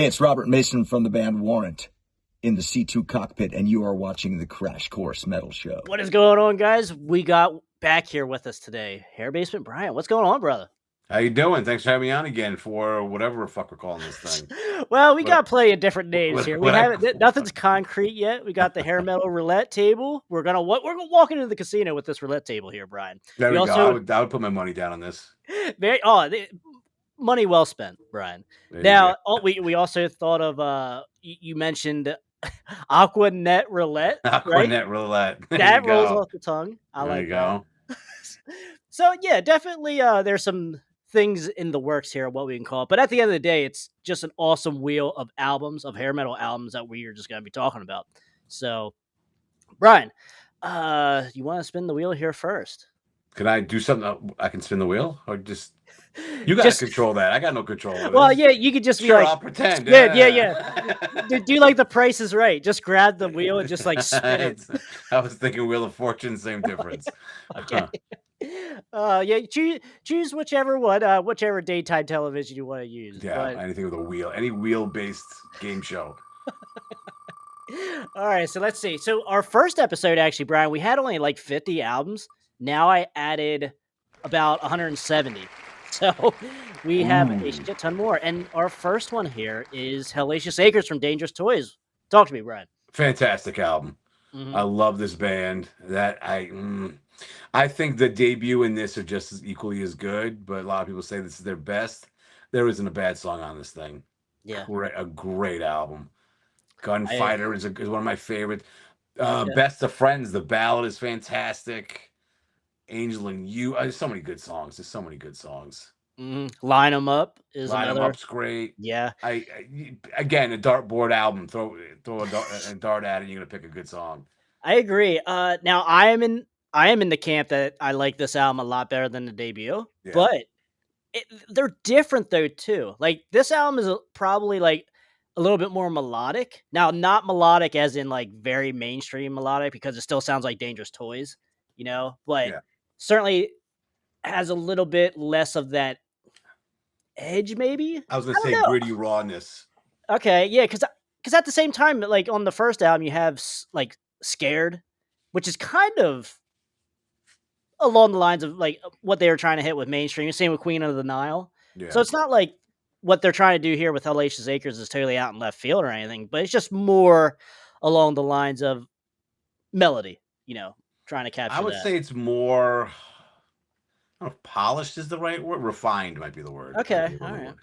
Hey, it's Robert Mason from the band Warrant in the C2 cockpit, and you are watching the Crash Course Metal Show. What is going on, guys? We got back here with us today, Hair Basement Bryan. What's going on, brother? How you doing? Thanks for having me on again for whatever the fuck we're calling this thing. Well, we What- got plenty of different names here. We whatever. haven't nothing's concrete yet. We got the Hair Metal Roulette table. We're gonna walk into the casino with this roulette table here, Bryan. There we also, go. I would put my money down on this. Money well spent, Bryan. Now, we also thought of you mentioned Aquanet Roulette, right? Aquanet Roulette. That rolls off the tongue. I there like you that. go. So yeah, definitely there's some things in the works here, what we can call it. But at the end of the day, it's just an awesome wheel of albums, of hair metal albums that we are just gonna be talking about. So Bryan, you want to spin the wheel here first? Can I do something? I can spin the wheel, or just you got to control that. I got no control over Well, this. yeah, you could just be Sure, like, I'll pretend. Yeah. Do like the Price is Right. Just grab the wheel and just like spin it. I was thinking Wheel of Fortune, same difference. Okay. Yeah, choose whichever one, whichever daytime television you want to use. Yeah, but... anything with a wheel, any wheel-based game show. All right, so let's see. So our first episode, actually, Bryan, we had only like 50 albums. Now I added about 170. So we have a shit ton more. And our first one here is Hellacious Acres from Dangerous Toys. Talk to me, Bryan. Fantastic album. Mhm. I love this band. I think the debut in this are just as equally as good, but a lot of people say this is their best. There isn't a bad song on this thing. Yeah, a great album. Gunfighter is one of my favorites. Okay. Best of Friends, the ballad is fantastic. Angel and You, there's so many good songs. There's so many good songs. Line 'em Up is Line 'em another. Up's great. Yeah. Again, a dartboard album. Throw a dart at it, you're gonna pick a good song. I agree. Now I am in the camp that I like this album a lot better than the debut, Yeah. but they're different though too. Like this album is probably like a little bit more melodic. Now, not melodic as in like very mainstream melodic because it still sounds like Dangerous Toys, but Yeah. certainly has a little bit less of that edge, maybe. I was gonna say gritty rawness. Okay, yeah, because at the same time, like on the first album, you have like Scared, which is kind of along the lines of like what they were trying to hit with mainstream. Same with Queen of the Nile. Yeah. So it's not like what they're trying to do here with Hellacious Acres is totally out in left field or anything, but it's just more along the lines of melody, trying to capture. I would say it's more. I don't know if polished is the right word. Refined might be the word. Okay, all right.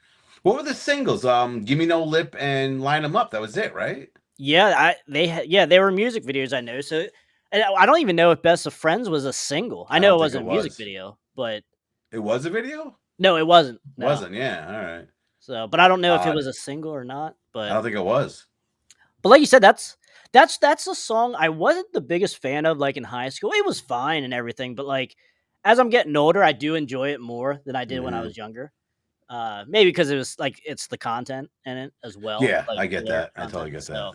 What were the singles? Give Me No Lip and Line 'Em Up. That was it, right? Yeah, they were music videos. I know. So and I don't even know if Best of Friends was a single. I know it wasn't a music video, but it was a video. No, it wasn't. No. Wasn't. Yeah. All right. So, but I don't know if it was a single or not. But I don't think it was. But like you said, that's a song I wasn't the biggest fan of. Like in high school, it was fine and everything, but like as I'm getting older, I do enjoy it more than I did when I was younger. Maybe because it was like it's the content in it as well. Yeah, like, I get that. I totally get that.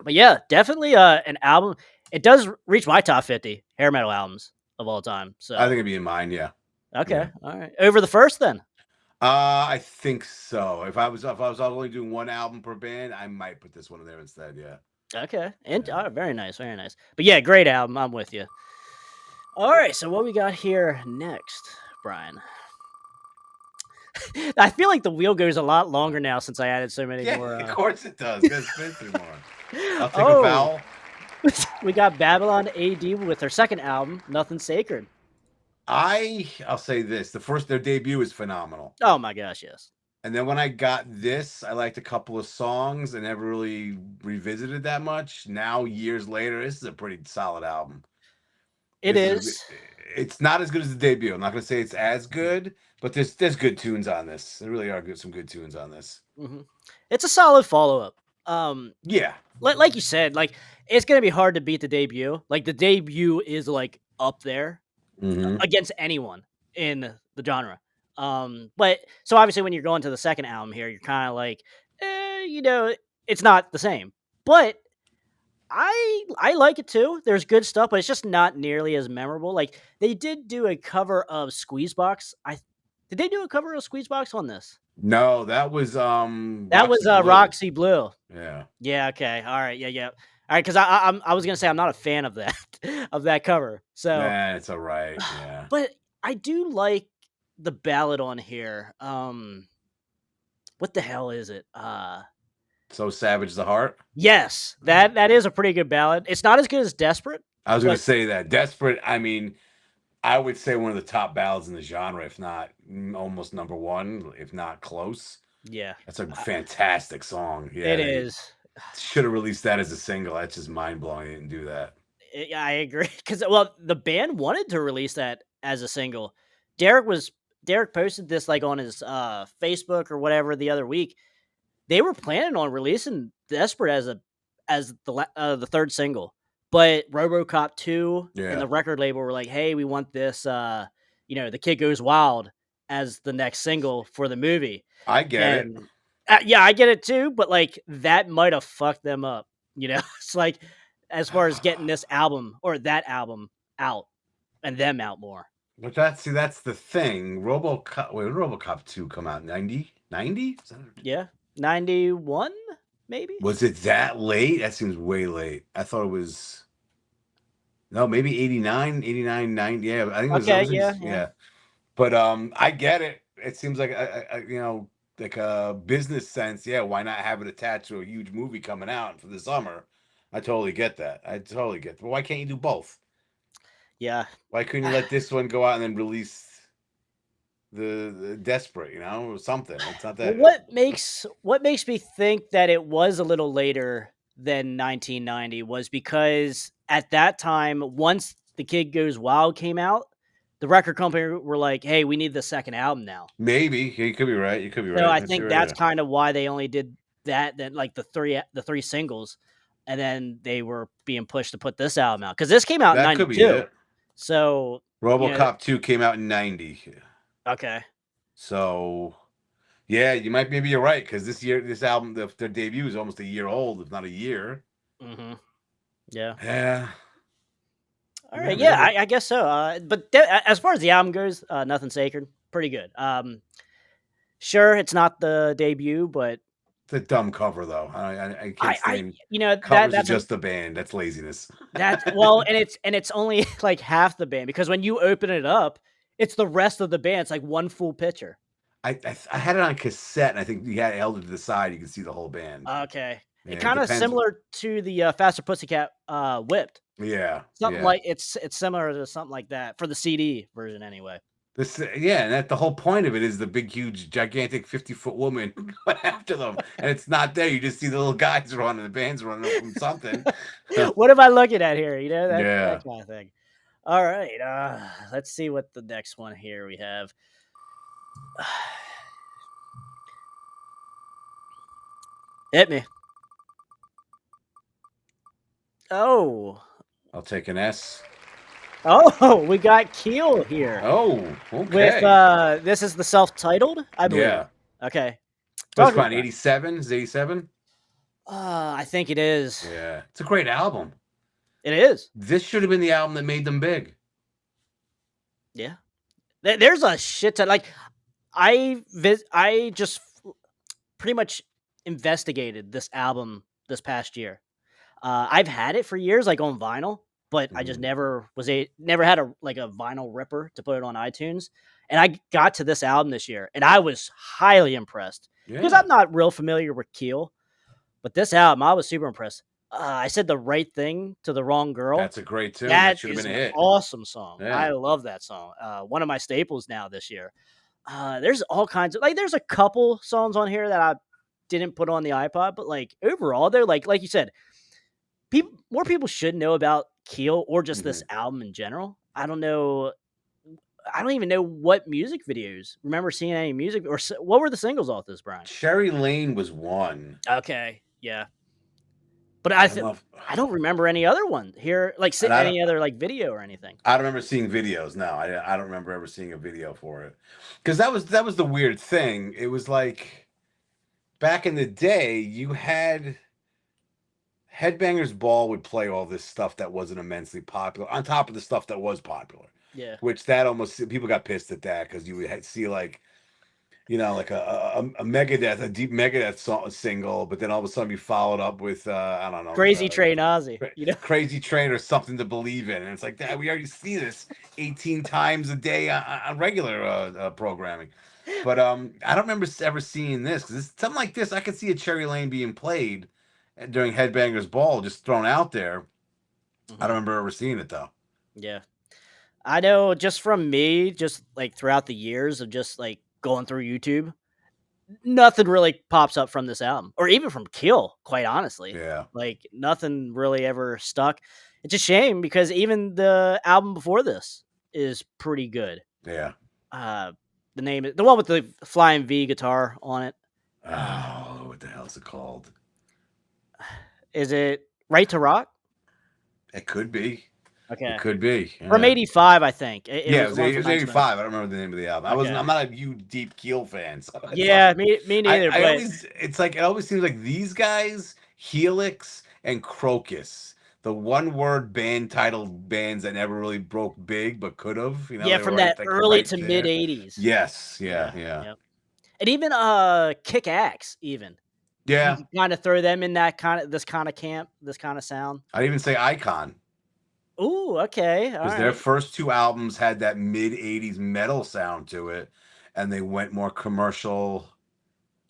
But yeah, definitely an album. It does reach my top 50 hair metal albums of all time. So I think it'd be in mine. Yeah. Okay. Yeah. All right. Over the first then. I think so. If I was only doing one album per band, I might put this one in there instead. Yeah. Okay. And very nice, very nice. But yeah, great album. I'm with you. All right. So what we got here next, Bryan? I feel like the wheel goes a lot longer now since I added so many more. Of course it does. It's spin through more. I'll take a vowel. We got Babylon AD with their second album, Nothing Sacred. I'll say this: their debut is phenomenal. Oh my gosh, yes. And then when I got this, I liked a couple of songs and never really revisited that much. Now, years later, this is a pretty solid album. It's not as good as the debut. I'm not going to say it's as good, but there's good tunes on this. There really are some good tunes on this. Mm-hmm. It's a solid follow-up. Yeah. Like you said, like it's going to be hard to beat the debut. Like the debut is like up there against anyone in the genre. But so obviously when you're going to the second album here, you're kind of like, it's not the same. But I like it too. There's good stuff, but it's just not nearly as memorable. Like they did do a cover of Squeezebox. Did they do a cover of Squeezebox on this? No, that was That was Roxy Blue. Roxy Blue. Yeah. Yeah. Okay. All right. Yeah. Yeah. All right. Because I was gonna say I'm not a fan of that of that cover. So, Nah, it's all right. Yeah. but I do like the ballad on here. What the hell is it? So Savage the Heart. Yes, that is a pretty good ballad. It's not as good as Desperate, I was gonna but say that. Desperate, I mean, I would say one of the top ballads in the genre, if not almost number one, if not close. yeah, That's a fantastic song. Yeah, it they is. should have released that as a single. That's just mind blowing. They didn't do that. I agree because well, the band wanted to release that as a single. Derek was Derek posted this like on his Facebook or whatever the other week. They were planning on releasing Desperate as the third single, but RoboCop 2 and Yeah, the record label were like, "Hey, we want this The Kid Goes Wild as the next single for the movie." I get it. And yeah, I get it too, but like that might have fucked them up. It's like as far as getting this album or that album out and them out more. But that's the thing. RoboCop. Wait, when did RoboCop 2 come out? 90? 90? Yeah, 91 maybe. Was it that late? That seems way late. I thought it was no, maybe 89, 89, 90. Yeah, I think it Okay, was yeah, yeah. yeah. But I get it. It seems like like a business sense. Yeah, why not have it attached to a huge movie coming out for the summer? I totally get that. I totally get that. But why can't you do both? Yeah. Why couldn't you let this one go out and then release the Desperate, or something? It's not Well, that. what makes me think that it was a little later than 1990 was because at that time, once The Kid Goes Wild came out, the record company were like, "Hey, we need the second album now." Maybe you could be right. You could be So right. I That's think your that's idea. kind of why they only did that, then like the three singles, and then they were being pushed to put this album out because this came out in That could be '92. it. So RoboCop 2 came out in 90. okay, So yeah, maybe you're right because this album, their debut is almost a year old, if not a year. hmm yeah. Yeah, All yeah, right, yeah, maybe. I guess so. But as far as the album goes, nothing sacred, pretty good. Sure, it's not the debut, but It's a dumb cover though. I can't I stand that covers of that's an just the band. That's laziness. that's well, and it's only like half the band because when you open it up, it's the rest of the band. It's like one full picture. I had it on cassette, and I think you had it held it to the side. You can see the whole band. Okay, it Yeah, it kind of depends. similar to the Faster Pussycat Whipped. Yeah, Something yeah. like it's similar to something like that for the CD version anyway. Yeah, and the whole point of it is the big, huge, gigantic 50-foot woman going after them, and it's not there. You just see the little guys running, the band's running from something. What am I looking at here? That Yeah, kind of thing. All right, let's see what the next one here we have. Hit me. Oh, I'll take an S. oh, we got Keel here Oh, with okay. this is the self-titled, I believe. Yeah. Okay, What's talk it on about. 87? Is it 87? I think it is. Yeah. It's a great album. It is. This should have been the album that made them big. Yeah. There's a shit ton. Like I just pretty much investigated this album this past year. I've had it for years, like on vinyl, but I just Mhm. never had a vinyl ripper to put it on iTunes. And I got to this album this year, and I was highly impressed because Yeah. I'm not real familiar with Keel, but this album I was super impressed. I said the right thing to the wrong girl. That's a great tune. That That should have is been a an hit. awesome song. I Yeah. love that song. One of my staples now this year. There's all kinds of there's a couple songs on here that I didn't put on the iPod, but like overall, they're like you said, more people should know about Keel or just this Mhm. album in general. I don't know. I don't even know what music videos. Remember seeing any music or what were the singles off this, Brian? Cherry Lane was one. Okay, yeah, but I don't know if, I don't remember any other one here, like and any other like video or anything. I don't remember seeing videos. No, I don't remember ever seeing a video for it. Because that was the weird thing. It was like back in the day, you had Headbangers Ball would play all this stuff that wasn't immensely popular on top of the stuff that was popular. Yeah, Which that almost people got pissed at that because you would see like you know, like a Megadeth, a deep Megadeth song, single, but then all of a sudden you followed up with I don't know, Crazy Train Ozzy, you know? Crazy Train or Something to Believe in, and it's like that we already see this 18 times a day on regular programming. But I don't remember ever seeing this because something like this I could see a Cherry Lane being played during Headbangers Ball, just thrown out there. I don't remember ever seeing it though. Yeah. I know just from me, just like throughout the years of just like going through YouTube, nothing really pops up from this album or even from Keel, quite honestly. Yeah. Like nothing really ever stuck. It's a shame because even the album before this is pretty good. Yeah. The name is the one with the flying V guitar on it. Oh, what the hell is it called? Is it Right to Rock? It could be. Okay. It could be. Yeah. From 85, I think. It Yeah, was the one it from was 85. I don't remember the name of the album. Okay. I'm not a huge deep Keel fan. So Yeah, me neither. I But always, it's like, it always seems like these guys, Helix and Crocus, the one word band titled bands that never really broke big, but could have, you know, yeah, they from were that like early right to there. mid 80s. Yes. Yeah. Yep. And even Kick Axe, even. Yeah. You can kind of throw them in that this kind of camp, this kind of sound. I'd even say Icon. Ooh, okay. All Because their right. first two albums had that mid 80s metal sound to it, and they went more commercial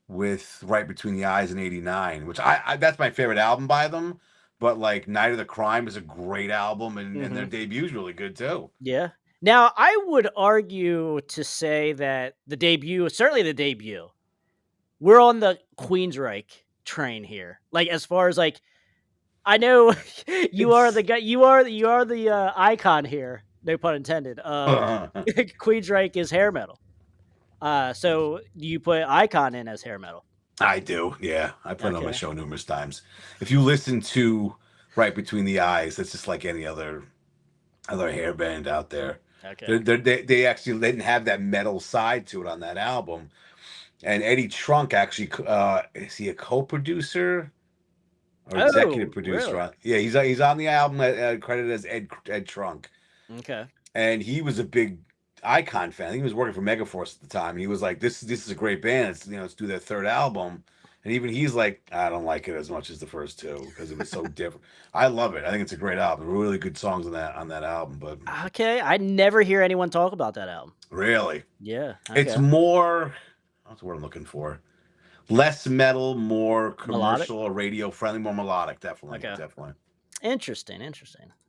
with Right Between the Eyes in '89, which I that's my favorite album by them. But like Night of the Crime is a great album, and their debut is really good too. Yeah. Now, I would argue to say that certainly the debut, we're on the Queensryche train here. Like, as far as like, I know you are the guy, you are the icon here. No pun intended. Of Queensryche is hair metal. So do you put Icon in as hair metal? I do, yeah. I put it on my Okay. show numerous times. If you listen to Right Between the Eyes, it's just like any other hair band out there. Okay. They actually didn't have that metal side to it on that album. And Eddie Trunk actually, is he a co-producer or executive Oh, producer really? on? Yeah, he's on the album, credited as Ed Trunk. Okay. And he was a big Icon fan. He was working for Megaforce at the time. He was like, "This is a great band. Let's do their third album." And even he's like, "I don't like it as much as the first two because it was so different." I love it. I think it's a great album. Really good songs on that album. But Okay. I never hear anyone talk about that album. really, Yeah. it's Okay. more. That's what I'm looking for. Less metal, more Melodic? commercial or radio friendly, more melodic. Definitely, Okay. definitely. Interesting.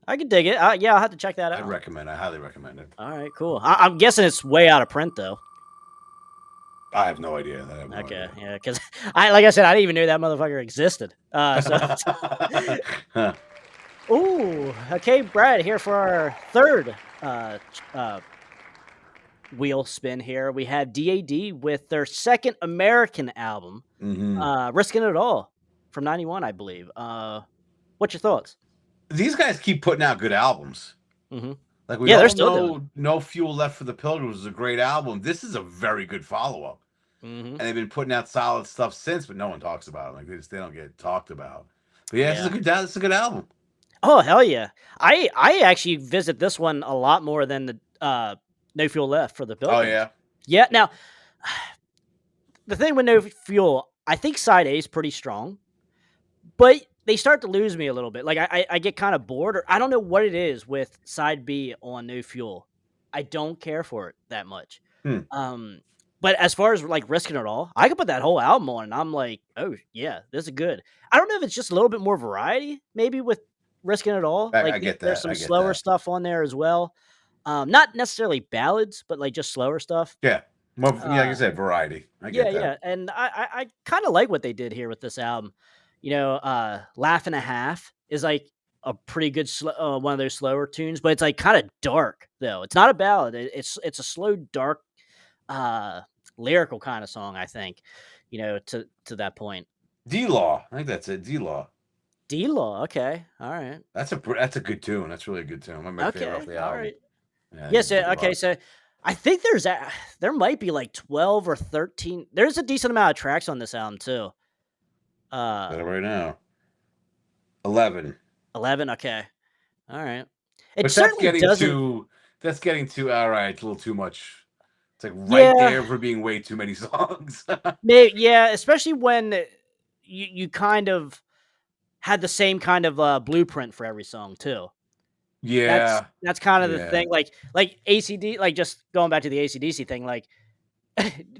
I could dig it. Yeah, I'll have to check that out. I highly recommend it. All right, cool. I'm guessing it's way out of print though. I have no idea. I have no Okay, idea. yeah, because like I said, I didn't even know that motherfucker existed. Ooh, okay, Brad, here for our third wheel spin here. We have DAD with their second American album, Risking It All from '91, I believe. What's your thoughts? These guys keep putting out good albums. Like we Yeah, they're all still know, doing. No Fuel Left for the Pilgrims is a great album. This is a very good follow up, and they've been putting out solid stuff since, but no one talks about it. Like they don't get talked about. But yeah, this is a good album. Oh hell yeah! I actually visit this one a lot more than the No Fuel Left for the Pilgrims. Oh yeah, yeah. Now the thing with No Fuel, I think side A is pretty strong, but they start to lose me a little bit. Like I get kind of bored, or I don't know what it is with side B on No Fuel. I don't care for it that much. But as far as like Risking It All, I could put that whole album on, and I'm like, oh yeah, this is good. I don't know if it's just a little bit more variety, maybe with Risking It All. I Like get there's that. some I get slower that. stuff on there as well. Not necessarily ballads, but like just slower stuff. Yeah, more, like I said, variety. I get that. Yeah, and I kind of like what they did here with this album. You know, "Laugh and a Half" is like a pretty good one of those slower tunes, but it's like kind of dark though. It's not a ballad. It's a slow, dark, lyrical kind of song. I think, you know, to that point. D-Law, I think that's it. D-Law. D-Law, okay, all right. That's a good tune. That's really a good tune. One of my favorite off the All album. right. Yeah, Yes. Okay. So I think there might be like 12 or 13. There's a decent amount of tracks on this album too. Got it right now. 11. 11. Okay. All right. It But certainly doesn't. that's getting to all right. It's a little too much It's like right Yeah, there for being way too many songs. yeah, especially when you kind of had the same kind of blueprint for every song too. Yeah. That's kind of the Yeah. thing. Like ACD, like just going back to the ACDC thing. Like,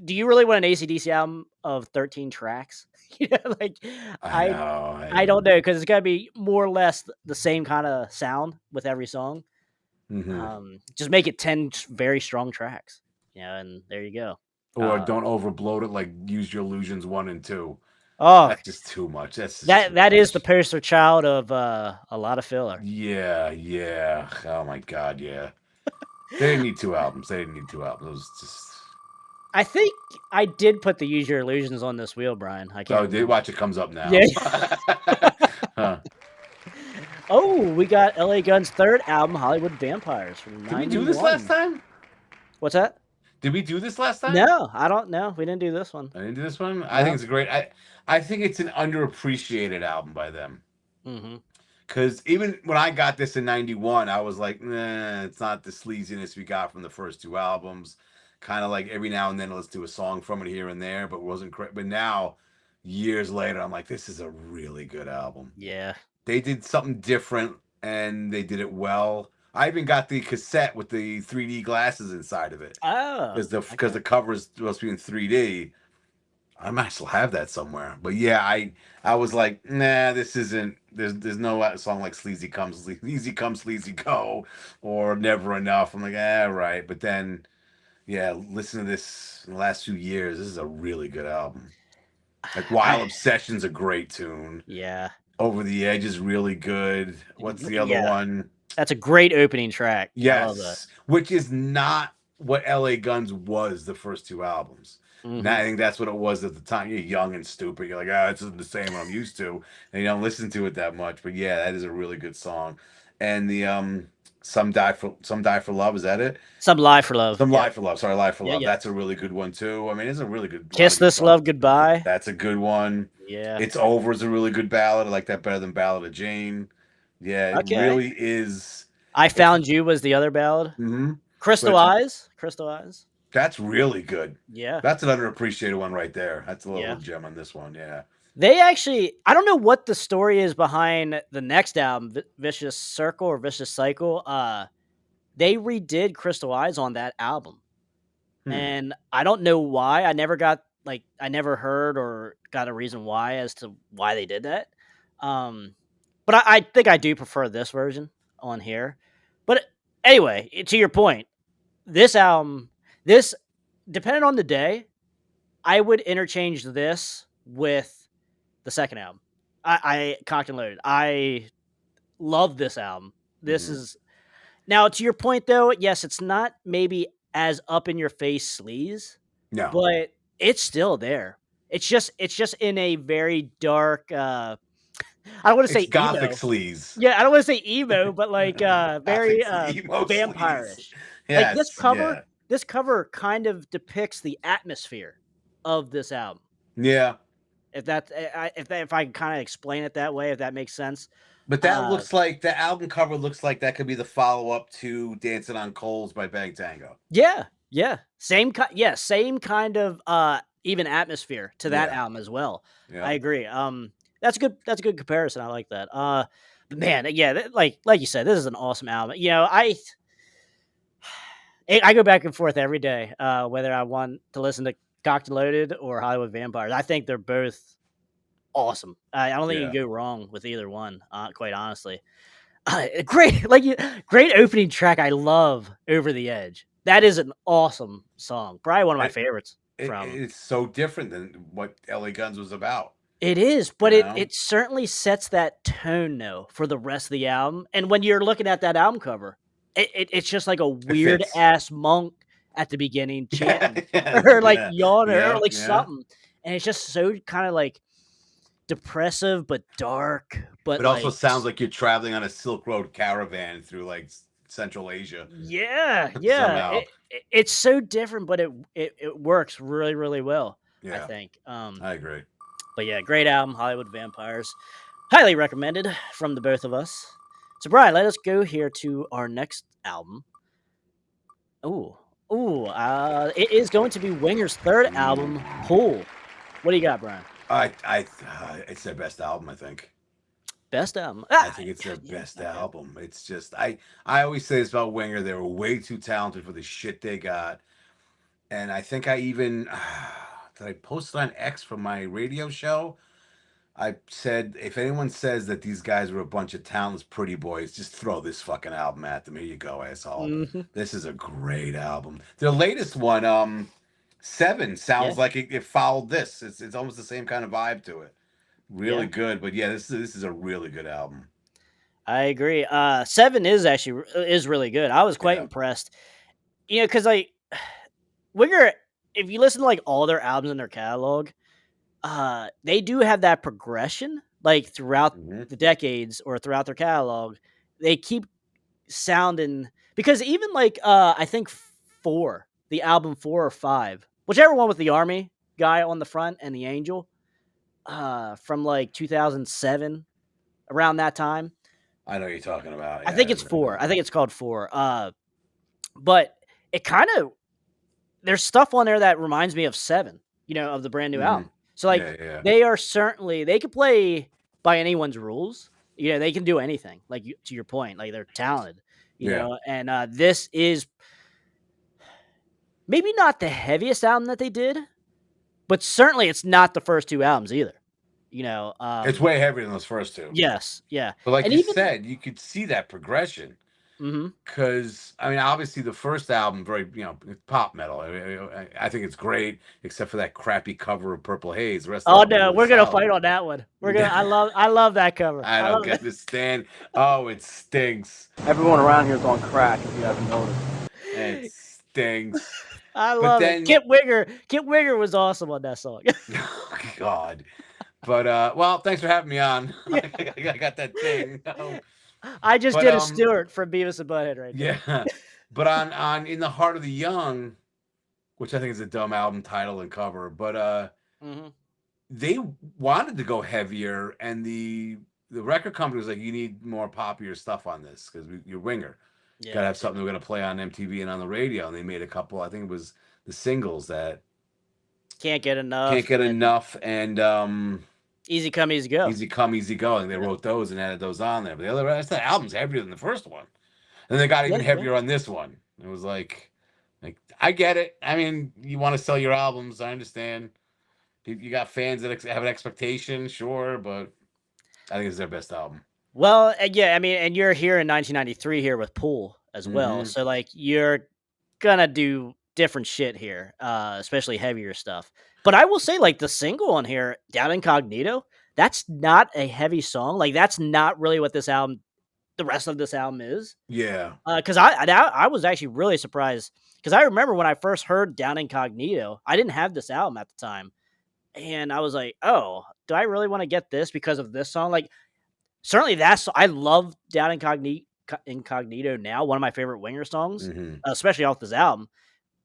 do you really want an ACDC album of 13 tracks? You know, like I I know. I don't know because it's gotta be more or less the same kind of sound with every song. Mm-hmm. Just make it 10 very strong tracks. And there you go. Or don't overbloat it like Use Your Illusions 1 and 2. Oh, That's just too much. That's just too that is the much. poster child of a lot of filler. Yeah, yeah. Oh my god, yeah. They didn't need 2 albums. They didn't need 2 albums. It was just. I think I did put the Use Your Illusions on this wheel, Brian. I can't Oh, did remember. watch it comes up Yeah. now. Huh. Oh, we got LA Guns' third album, Hollywood Vampires, from Did we do this last 91. time? What's that? Did we do this last time? No, I don't know. We didn't do this one. I didn't do this one. I No. think it's a great. I think it's an underappreciated album by them. Mm-hmm. Because even when I got this in '91, I was like, nah, it's not the sleaziness we got from the first 2 albums. Kind of like every now and then let's do a song from it here and there, but it wasn't correct. But now, years later, I'm like, this is a really good album. Yeah. They did something different and they did it well. I even got the cassette with the 3D glasses inside of it Oh. because the cover is supposed to be in 3D. I might still have that somewhere, but yeah, I was like, nah, this isn't. There's no song like Sleazy Comes, Sleazy Come, Sleazy Go, or Never Enough. I'm like, right. But then, yeah, listen to this in the last few years. This is a really good album. Like Wild Obsession's a great tune. Yeah. Over the Edge is really good. What's the other Yeah. one? That's a great opening track. I love that. Yes, which is not what LA Guns was the first 2 albums. Now I think that's what it was at the time. You're young and stupid. You're like, it's the same what I'm used to, and you don't listen to it that much. But yeah, that is a really good song. And the Some Die for Love, is that it? Some Lie for Love. Some Yep. Lie for Love. Sorry, Lie for Yeah, Love. yeah. That's a really good one too. I mean, it's a really good. Kiss This Love Goodbye. That's a good one. Yeah. It's Over is a really good ballad. I like that better than Ballad of Jane. Yeah, it really is. I Found You was the other ballad. Mm-hmm. Crystal Eyes. Crystal Eyes. That's really good. Yeah. That's an underappreciated one right there. That's a little Yeah. gem on this one. Yeah. They actually, I don't know what the story is behind the next album, Vicious Circle or Vicious Cycle. They redid Crystal Eyes on that album. And I don't know why. I never heard or got a reason why as to why they did that. But I think I do prefer this version on here. But anyway, to your point, this album, depending on the day, I would interchange this with the second album. I Cocked and Loaded. I love this album. This is now to your point though. Yes, it's not maybe as up in your face sleaze, No, but it's still there. It's just in a very dark. I don't want to say it's gothic emo. sleaze. Yeah, I don't want to say emo, but like very emo vampire-ish. Yes, Like this cover kind of depicts the atmosphere of this album. Yeah. If I can kind of explain it that way, if that makes sense. But that looks like the album cover looks like that could be the follow up to Dancing on Coals by Bang Tango. Yeah. Same kind of even atmosphere to that album as well. Yeah. I agree. That's a good comparison. I like that. But man, yeah, like you said, this is an awesome album. I go back and forth every day, whether I want to listen to Cocked and Loaded or Hollywood Vampires. I think they're both awesome. I don't think you can go wrong with either one. Quite honestly, great opening track. I love Over the Edge. That is an awesome song. Probably one of my favorites. It's so different than what LA Guns was about. It is, but it certainly sets that tone though for the rest of the album. And when you're looking at that album cover, it's just like a weird ass monk at the beginning chanting or like yawning or like something, and it's just so kind of like depressive but dark. But it also sounds like you're traveling on a Silk Road caravan through like Central Asia. Yeah. It's so different, but it works really, really well. I think. I agree. But yeah, great album, Hollywood Vampires. Highly recommended from the both of us. So, Bryan, let us go here to our next album. Oh, Ooh, it is going to be Winger's third album, Pull. What do you got, Brian? It's their best album, I think. Best album. I think it's their Yeah, best okay. album. It's just I always say this about Winger. They were way too talented for the shit they got. And I think I even did I post it on X from my radio show? I said if anyone says that these guys were a bunch of talentless pretty boys, just throw this fucking album at them. Here you go, asshole. Mhm. This is a great album. Their latest one, Seven, Yeah, sounds like it followed this. It's almost the same kind of vibe to it. Really yeah, good, but yeah, this is a really good album. I agree. Seven is actually is really good. I was quite Yeah. impressed. You know, because like Winger, if you listen to like all their albums in their catalog, they do have that progression like throughout Hmm. the decades or throughout their catalog. They keep sounding because even like I think four, the album 4 or 5, whichever one with the army guy on the front and the angel, from like 2007, around that time. I know what you're talking about. I think Yeah. it's four. I think it's called four. But it kind of there's stuff on there that reminds me of seven, you know, of the brand new Hmm. album. So like Yeah. they are certainly they can play by anyone's rules. You know, they can do anything. Like to your point, like they're talented. You Yeah. know, and this is maybe not the heaviest album that they did, but certainly it's not the first two albums either. You know, It's way heavier than those first two. yes, yeah, But like and you even said, you could see that progression. mhm. Because I mean, obviously, the first album, very pop metal. I think it's great, except for that crappy cover of Purple Haze. The rest of the Oh album is no, really we're gonna solid. fight on that one. We're gonna. I love that cover. I I don't love that. understand. Oh, it stinks. Everyone around here is on crack, if you haven't noticed. It stinks. I But love it. then, Kit Winger was awesome on that song. oh God. But well, thanks for having me on. Yeah. I got that thing. I just But did a Stewart from Beavis and Butthead right there. yeah. But on In the Heart of the Young, which I think is a dumb album title and cover, but Mhm. they wanted to go heavier, and the record company was like, "You need more popular stuff on this because you're Winger. Yeah. Got to have something we're gonna play on MTV and on the radio." And they made a couple. I think it was the singles that Can't get enough. Can't Get Enough and Easy Come, Easy Go. Easy Come, Easy Go. And they wrote those and added those on there. But the rest of the album's heavier than the first one, and they got even heavier on this one. It was like I get it. I mean, you want to sell your albums. I understand. You got fans that have an expectation, sure, but I think it's their best album. Well, yeah, I mean, and you're here in 1993 here with Pool as well, Mhm. so like you're gonna do different shit here, especially heavier stuff. But I will say, like the single on here, Down Incognito, that's not a heavy song. Like that's not really what this album, the rest of this album is. Yeah. Because I was actually really surprised because I remember when I first heard Down Incognito, I didn't have this album at the time, and I was like, oh, do I really want to get this because of this song? Like certainly that's I love Down Incognito now, one of my favorite Winger songs, Mhm. especially off this album.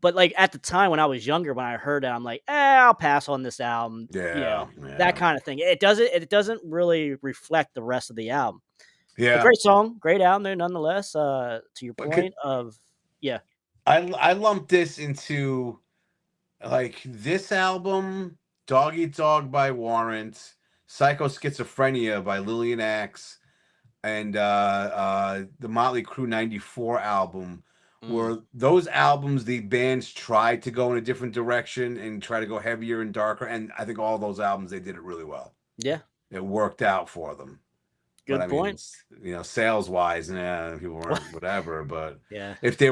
But like at the time when I was younger, when I heard it, I'm like, I'll pass on this album. You know, Yeah. that kind of thing. It doesn't really reflect the rest of the album. But Yeah. great song, great album there nonetheless. To your But point of yeah. I lumped this into like this album, Dog Eat Dog by Warrant, Psycho Schizophrenia by Lillian Axe, and the Motley Crue '94 album. Were those albums the bands tried to go in a different direction and try to go heavier and darker? And I think all those albums they did it really well. Yeah. It worked out for them. But Good I mean, point. sales wise, yeah, people weren't whatever. But Yeah. if they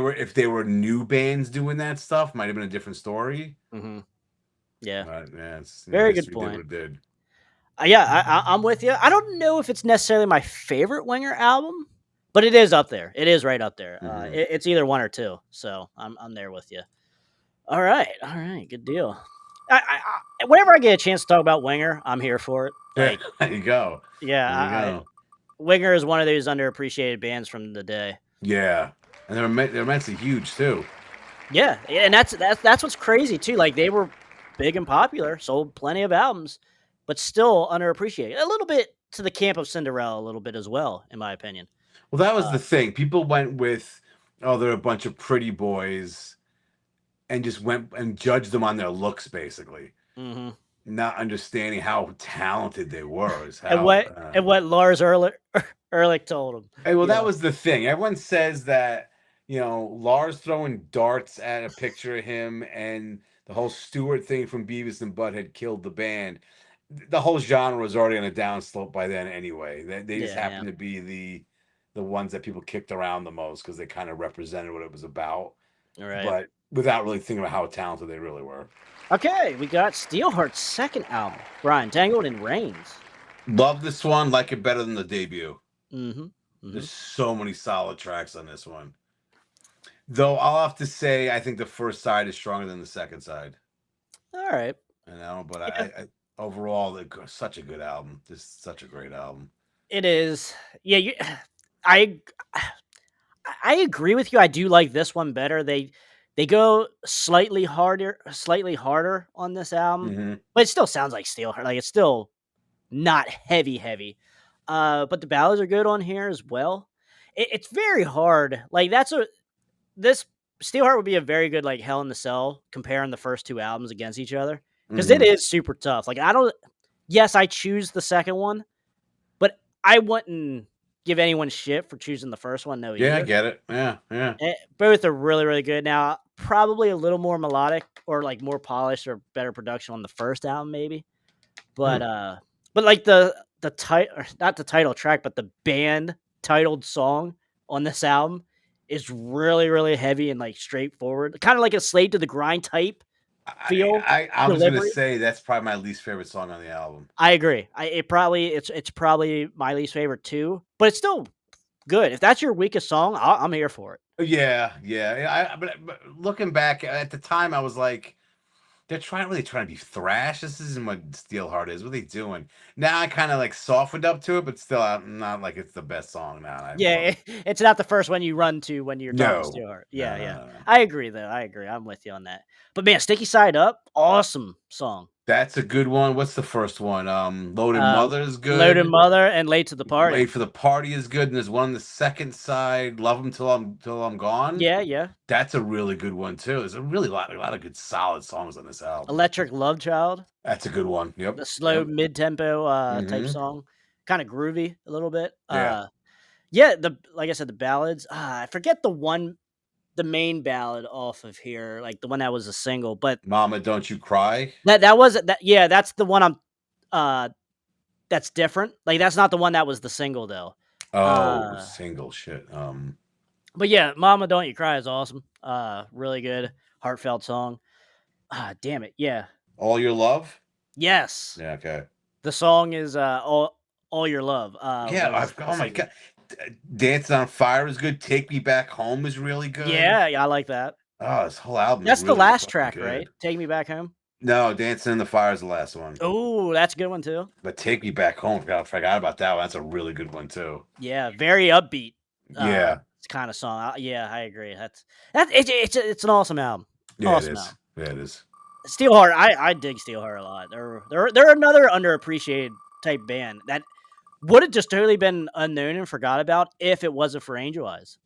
were new bands doing that stuff, might have been a different story. Mhm. Yeah. But yeah, Very good history point. did what it did. Yeah, I'm with you. I don't know if it's necessarily my favorite Winger album, but it is up there. It is right up there. Mhm. It's either one or two, so I'm there with you. All right, good deal. Whenever I get a chance to talk about Winger, I'm here for it. Like, There you go. yeah, There you go. Winger is one of those underappreciated bands from the day. Yeah, and they're immensely huge too. Yeah, and that's what's crazy too. Like they were big and popular, sold plenty of albums, but still underappreciated. A little bit to the camp of Cinderella, a little bit as well, in my opinion. Well, that was the thing. People went with, oh, they're a bunch of pretty boys, and just went and judged them on their looks, basically, Mm-hmm. not understanding how talented they were. Is And how. what Lars Ehrlich told him. Hey, well, that Yeah. was the thing. Everyone says that, Lars throwing darts at a picture of him and the whole Stewart thing from Beavis and Butthead killed the band. The whole genre was already on a downslope by then anyway. They just Yeah, happened to be the ones that people kicked around the most because they kind of represented what it was about, All right. but without really thinking about how talented they really were. Okay, we got Steelheart's second album, Bryan, Tangled in Rains. Love this one. Like it better than the debut. Mm-hmm. Mm-hmm. There's so many solid tracks on this one. Though I'll have to say, I think the first side is stronger than the second side. All right. But Yeah. I overall, such a good album. This is such a great album. It is. Yeah, I agree with you. I do like this one better. They go slightly harder on this album, Mm-hmm. but it still sounds like Steelheart. Like, it's still not heavy. But the ballads are good on here as well. It's very hard. Like, this Steelheart would be a very good, like, Hell in the Cell, comparing the first two albums against each other, because it is super tough. Like, yes, I choose the second one, but I wouldn't give anyone shit for choosing the first one. No, Yeah, I either. get it. Yeah. Both are really, really good. Now, probably a little more melodic or like more polished or better production on the first album, maybe. But like the title, not the title track, but the band titled song on this album is really, really heavy and like straightforward, kind of like a Slave to the Grind type feel. I was gonna say that's probably my least favorite song on the album. I agree. It's probably my least favorite too, but it's still good. If that's your weakest song, I'm here for it. Yeah. But looking back at the time, I was like, they're really trying to be thrash. This isn't what Steelheart is. What are they doing? Now I kind of like softened up to it, but still, I'm not like it's the best song now. Yeah, it's not the first one you run to when you're talking Steelheart. Yeah, No. I agree, though. I agree. I'm with you on that. But man, Sticky Side Up, awesome song. That's a good one. What's the first one? Loaded Mother is good. Loaded Mother and Late to the Party. Late for the Party is good. And there's one on the second side, Love 'Em Till I'm Gone. Yeah. That's a really good one too. There's a lot of good solid songs on this album. Electric Love Child. That's a good one. Yep. The slow mid-tempo type song. Kind of groovy a little bit. Yeah, like I said, the ballads. I forget the main ballad off of here, like the one that was a single, but Mama Don't You Cry. That wasn't that. Yeah, that's the one that's different. Like, that's not the one that was the single though. Single shit. But yeah, Mama Don't You Cry is awesome. Really good, heartfelt song. Damn it. Yeah. All Your Love? Yes. Yeah, okay. The song is All Your Love. Oh my god. Dancing on Fire is good. Take Me Back Home is really good. Yeah, I like that. Oh, this whole album. That's really the last track, good. right? Take Me Back Home. No, Dancing in the Fire is the last one. Oh, that's a good one too. But Take Me Back Home, I forgot about that one. That's a really good one too. Yeah, very upbeat. Yeah, it's kind of song. Yeah, I agree. It's an awesome album. Yeah, awesome it is. album. Yeah, it is. Steelheart, I dig Steelheart a lot. They're another underappreciated type band that would have just totally been unknown and forgot about if it wasn't for Angel Eyes.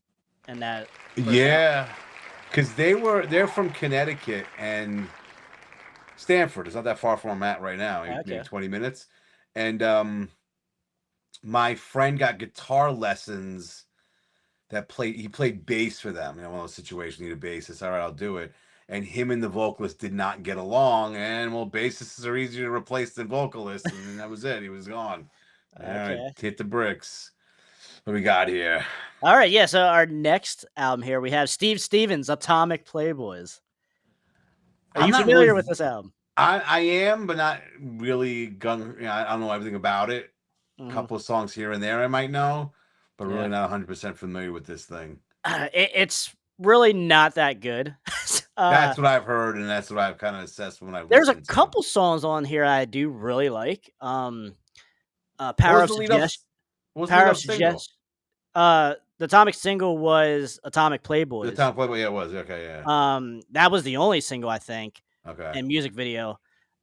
And that. Yeah, because they're from Connecticut and Stanford. It's not that far from where I'm at right now. Maybe 20 minutes. And my friend got guitar lessons. He played bass for them. One of those situations, you need a bassist. All right, I'll do it. And him and the vocalist did not get along. And bassists are easier to replace than vocalists. And that was it. He was gone. All right, hit the bricks. What we got here? All right, yeah. So our next album here, we have Steve Stevens' Atomic Playboys. Are you familiar with this album? I am, but not really. I don't know everything about it. A couple of songs here and there I might know, but really not 100% familiar with this thing. It's really not that good. That's what I've heard, and that's what I've kind of assessed when I've There's listened a couple songs on here I do really like. Power of Suggestion. Power of Suggestion. The Atomic single was Atomic Playboys. The Atomic Playboy, yeah, it was. Okay, yeah. That was the only single, I think. Okay. And music video.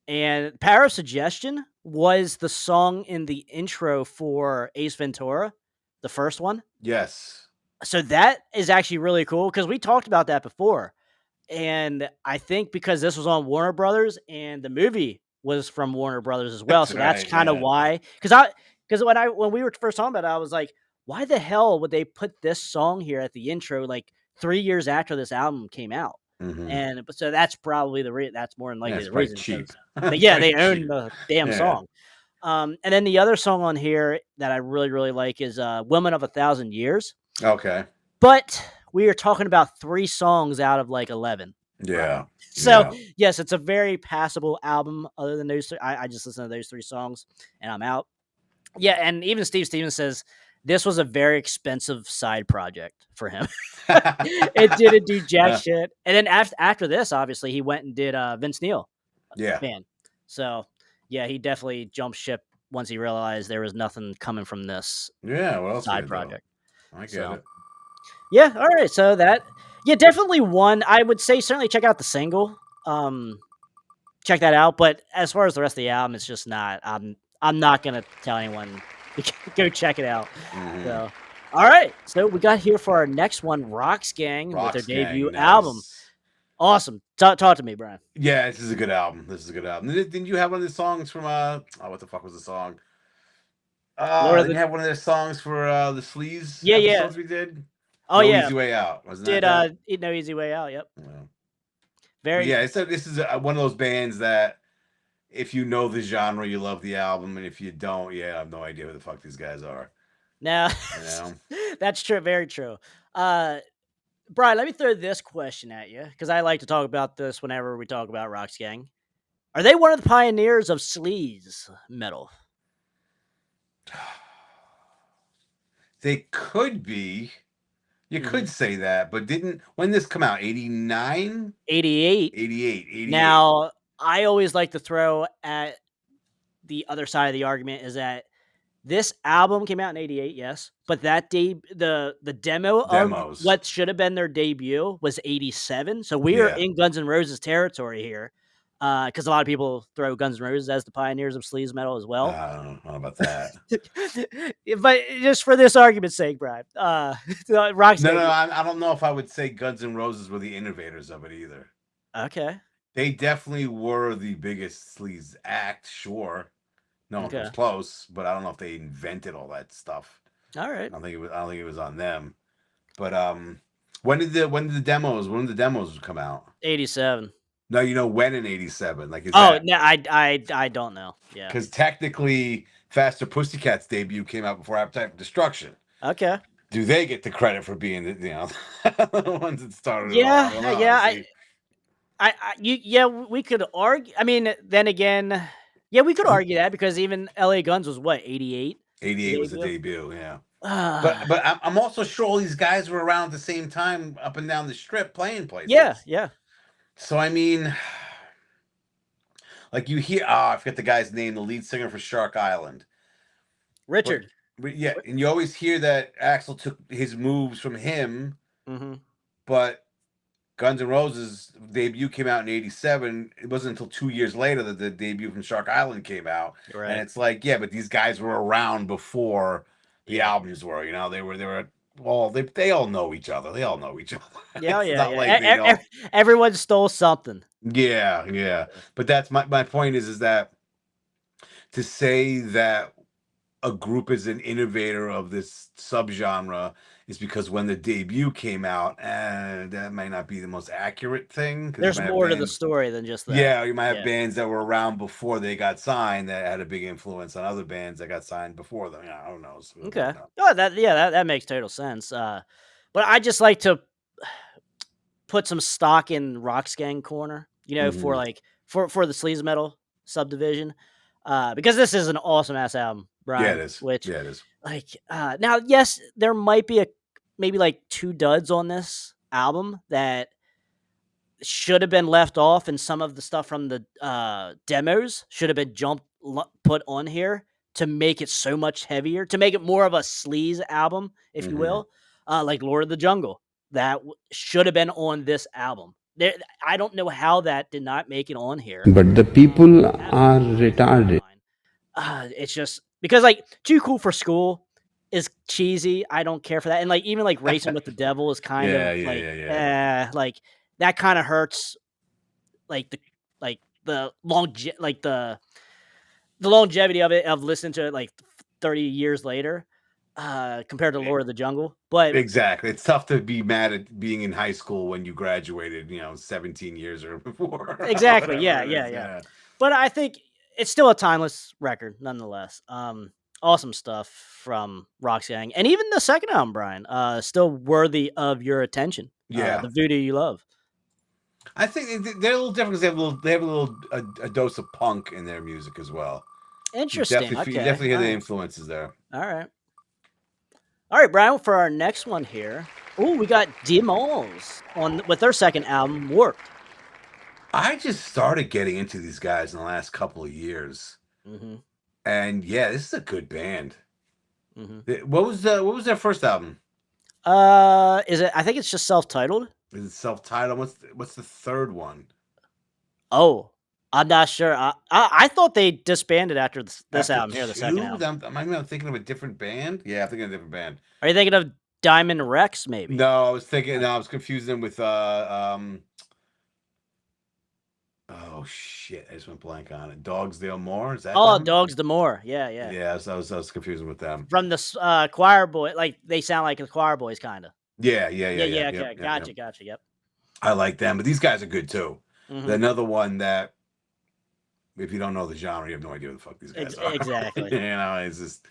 And Power of Suggestion was the song in the intro for Ace Ventura, the first one. Yes. So that is actually really cool because we talked about that before. and I think because this was on Warner Brothers and the movie was from Warner Brothers as well, That's so that's right, kind of yeah. why. Because when we were first talking about it, I was like, why the hell would they put this song here at the intro like 3 years after this album came out? Mhm. And so that's probably that's more than Yeah, likely it's the probably reason. cheap. 'Cause It's yeah, probably they own cheap. the damn Yeah. song. And then the other song on here that I really, really like is "Woman of 1,000 Years." Okay. But we are talking about 3 songs out of like 11. Right. Yeah. So Yeah. yes, it's a very passable album. Other than those, I just listen to those 3 songs, and I'm out. Yeah, and even Steve Stevens says this was a very expensive side project for him. It didn't do jack shit. And then after this, obviously, he went and did Vince Neil Yeah. band. So yeah, he definitely jumped ship once he realized there was nothing coming from this Yeah. What else side can you do? project. I get So it. yeah, all right. So definitely one. I would say certainly check out the single. Check that out. But as far as the rest of the album, it's just not. I'm not gonna tell anyone to go check it out. Mhm. So all right. So we got here for our next one, Rox Gang with their Rox Gang, debut album. nice. Awesome. Talk to me, Brian. Yeah, this is a good album. This is a good album. Didn't you have one of the songs from what the fuck was the song? Lord of Didn't the you have one of their songs for the Sleaze Yeah. episodes we did? Oh No yeah. Easy Way Out. Wasn't Did that? No Easy Way Out? Yep. Yeah. Very. But yeah, this is one of those bands that if you know the genre, you love the album, and if you don't, yeah, I have no idea who the fuck these guys are. Now, You know? that's true. Very true. Brian, let me throw this question at you because I like to talk about this whenever we talk about Rox Gang. Are they one of the pioneers of sleaze metal? They could be. You Mhm. could say that, but when this come out? 89? 88. 88. Now, I always like to throw at the other side of the argument is that this album came out in 88, yes, but that the demo of Demos. what should have been their debut was 87. So we are Yeah. in Guns N' Roses territory here. Because a lot of people throw Guns N' Roses as the pioneers of sleaze metal as well. I don't know about that. But just for this argument's sake, Brian, Rox No, Gang. I don't know if I would say Guns N' Roses were the innovators of it either. Okay. They definitely were the biggest sleaze act, sure. No one comes close, but I don't know if they invented all that stuff. All right. I don't think it was on them. But when did the demos come out? 87. No, you know when in 87? Like No, I don't know. Yeah. Because technically Faster Pussycat's debut came out before Appetite for Destruction. Okay. Do they get the credit for being the ones that started it all? I don't know. We could argue. I mean, then again, yeah, we could argue that because even LA Guns was what, 88? 88 was the debut, yeah. But I'm also sure all these guys were around at the same time up and down the strip playing places. Yeah. So I mean, like you hear, I forget the guy's name, the lead singer for Shark Island. Richard. But yeah, and you always hear that Axl took his moves from him, but Guns N' Roses debut came out in 87. It wasn't until 2 years later that the debut from Shark Island came out. Right. And it's like, yeah, but these guys were around before the albums were, they were all they all know each other. They all know each other. Yeah. Like they don't... Everyone stole something. Yeah. But that's my point is that to say that a group is an innovator of this subgenre is because when the debut came out, that might not be the most accurate thing. There's more to the story than just that. Yeah, you might have bands that were around before they got signed that had a big influence on other bands that got signed before them. Yeah, I don't know. Okay. Oh, that makes total sense. But I just like to put some stock in Rox Gang corner, for like for the sleaze metal subdivision, because this is an awesome ass album, Brian. Yeah, it is. Which, yeah, it is. Like, now, yes, there might be maybe like 2 duds on this album that should have been left off, and some of the stuff from the demos should have been put on here to make it so much heavier, to make it more of a sleaze album, if you will, like Lord of the Jungle. That should have been on this album. I don't know how that did not make it on here. But the people are retarded. It's just because like Too Cool for School is cheesy. I don't care for that. And like even like Racing with the Devil is kind of like that kind of hurts, like the longevity of it, of listening to it like 30 years later, compared to Lord of the Jungle. But Exactly. It's tough to be mad at being in high school when you graduated, 17 years or before. exactly, Whatever yeah, it yeah, is. yeah. Yeah. But I think it's still a timeless record, nonetheless. Awesome stuff from Rox Gang, and even the second album, Bryan, still worthy of your attention. Yeah. The Voodoo You Love. I think they're a little different because they have a dose of punk in their music as well. Interesting. You Okay. definitely hear All the right. influences there. All right. All right, Bryan. For our next one here, we got Demols on with their second album, Warped. I just started getting into these guys in the last couple of years, Mm-hmm. and yeah, this is a good band. Mm-hmm. What was their first album? Is it? I think it's just self-titled. Is it self-titled? What's the third one? Oh, I'm not sure. I thought they disbanded after this After album here, the second two? album. I'm thinking of a different band. Yeah, I'm thinking of a different band. Are you thinking of Diamond Rex? Maybe. No, I was confusing them with oh shit, I just went blank on it. Dogs Dale Moore, is that Oh, them? Dogs D'Amour. Yeah, yeah. Yeah, I was confusing with them. From the choir boy, like they sound like the choir boys, kind of. Yeah. Yeah. Okay, Yep. gotcha. Yep. I like them, but these guys are good too. Mm-hmm. Another one that, if you don't know the genre, you have no idea what the fuck these guys are. Exactly. It's just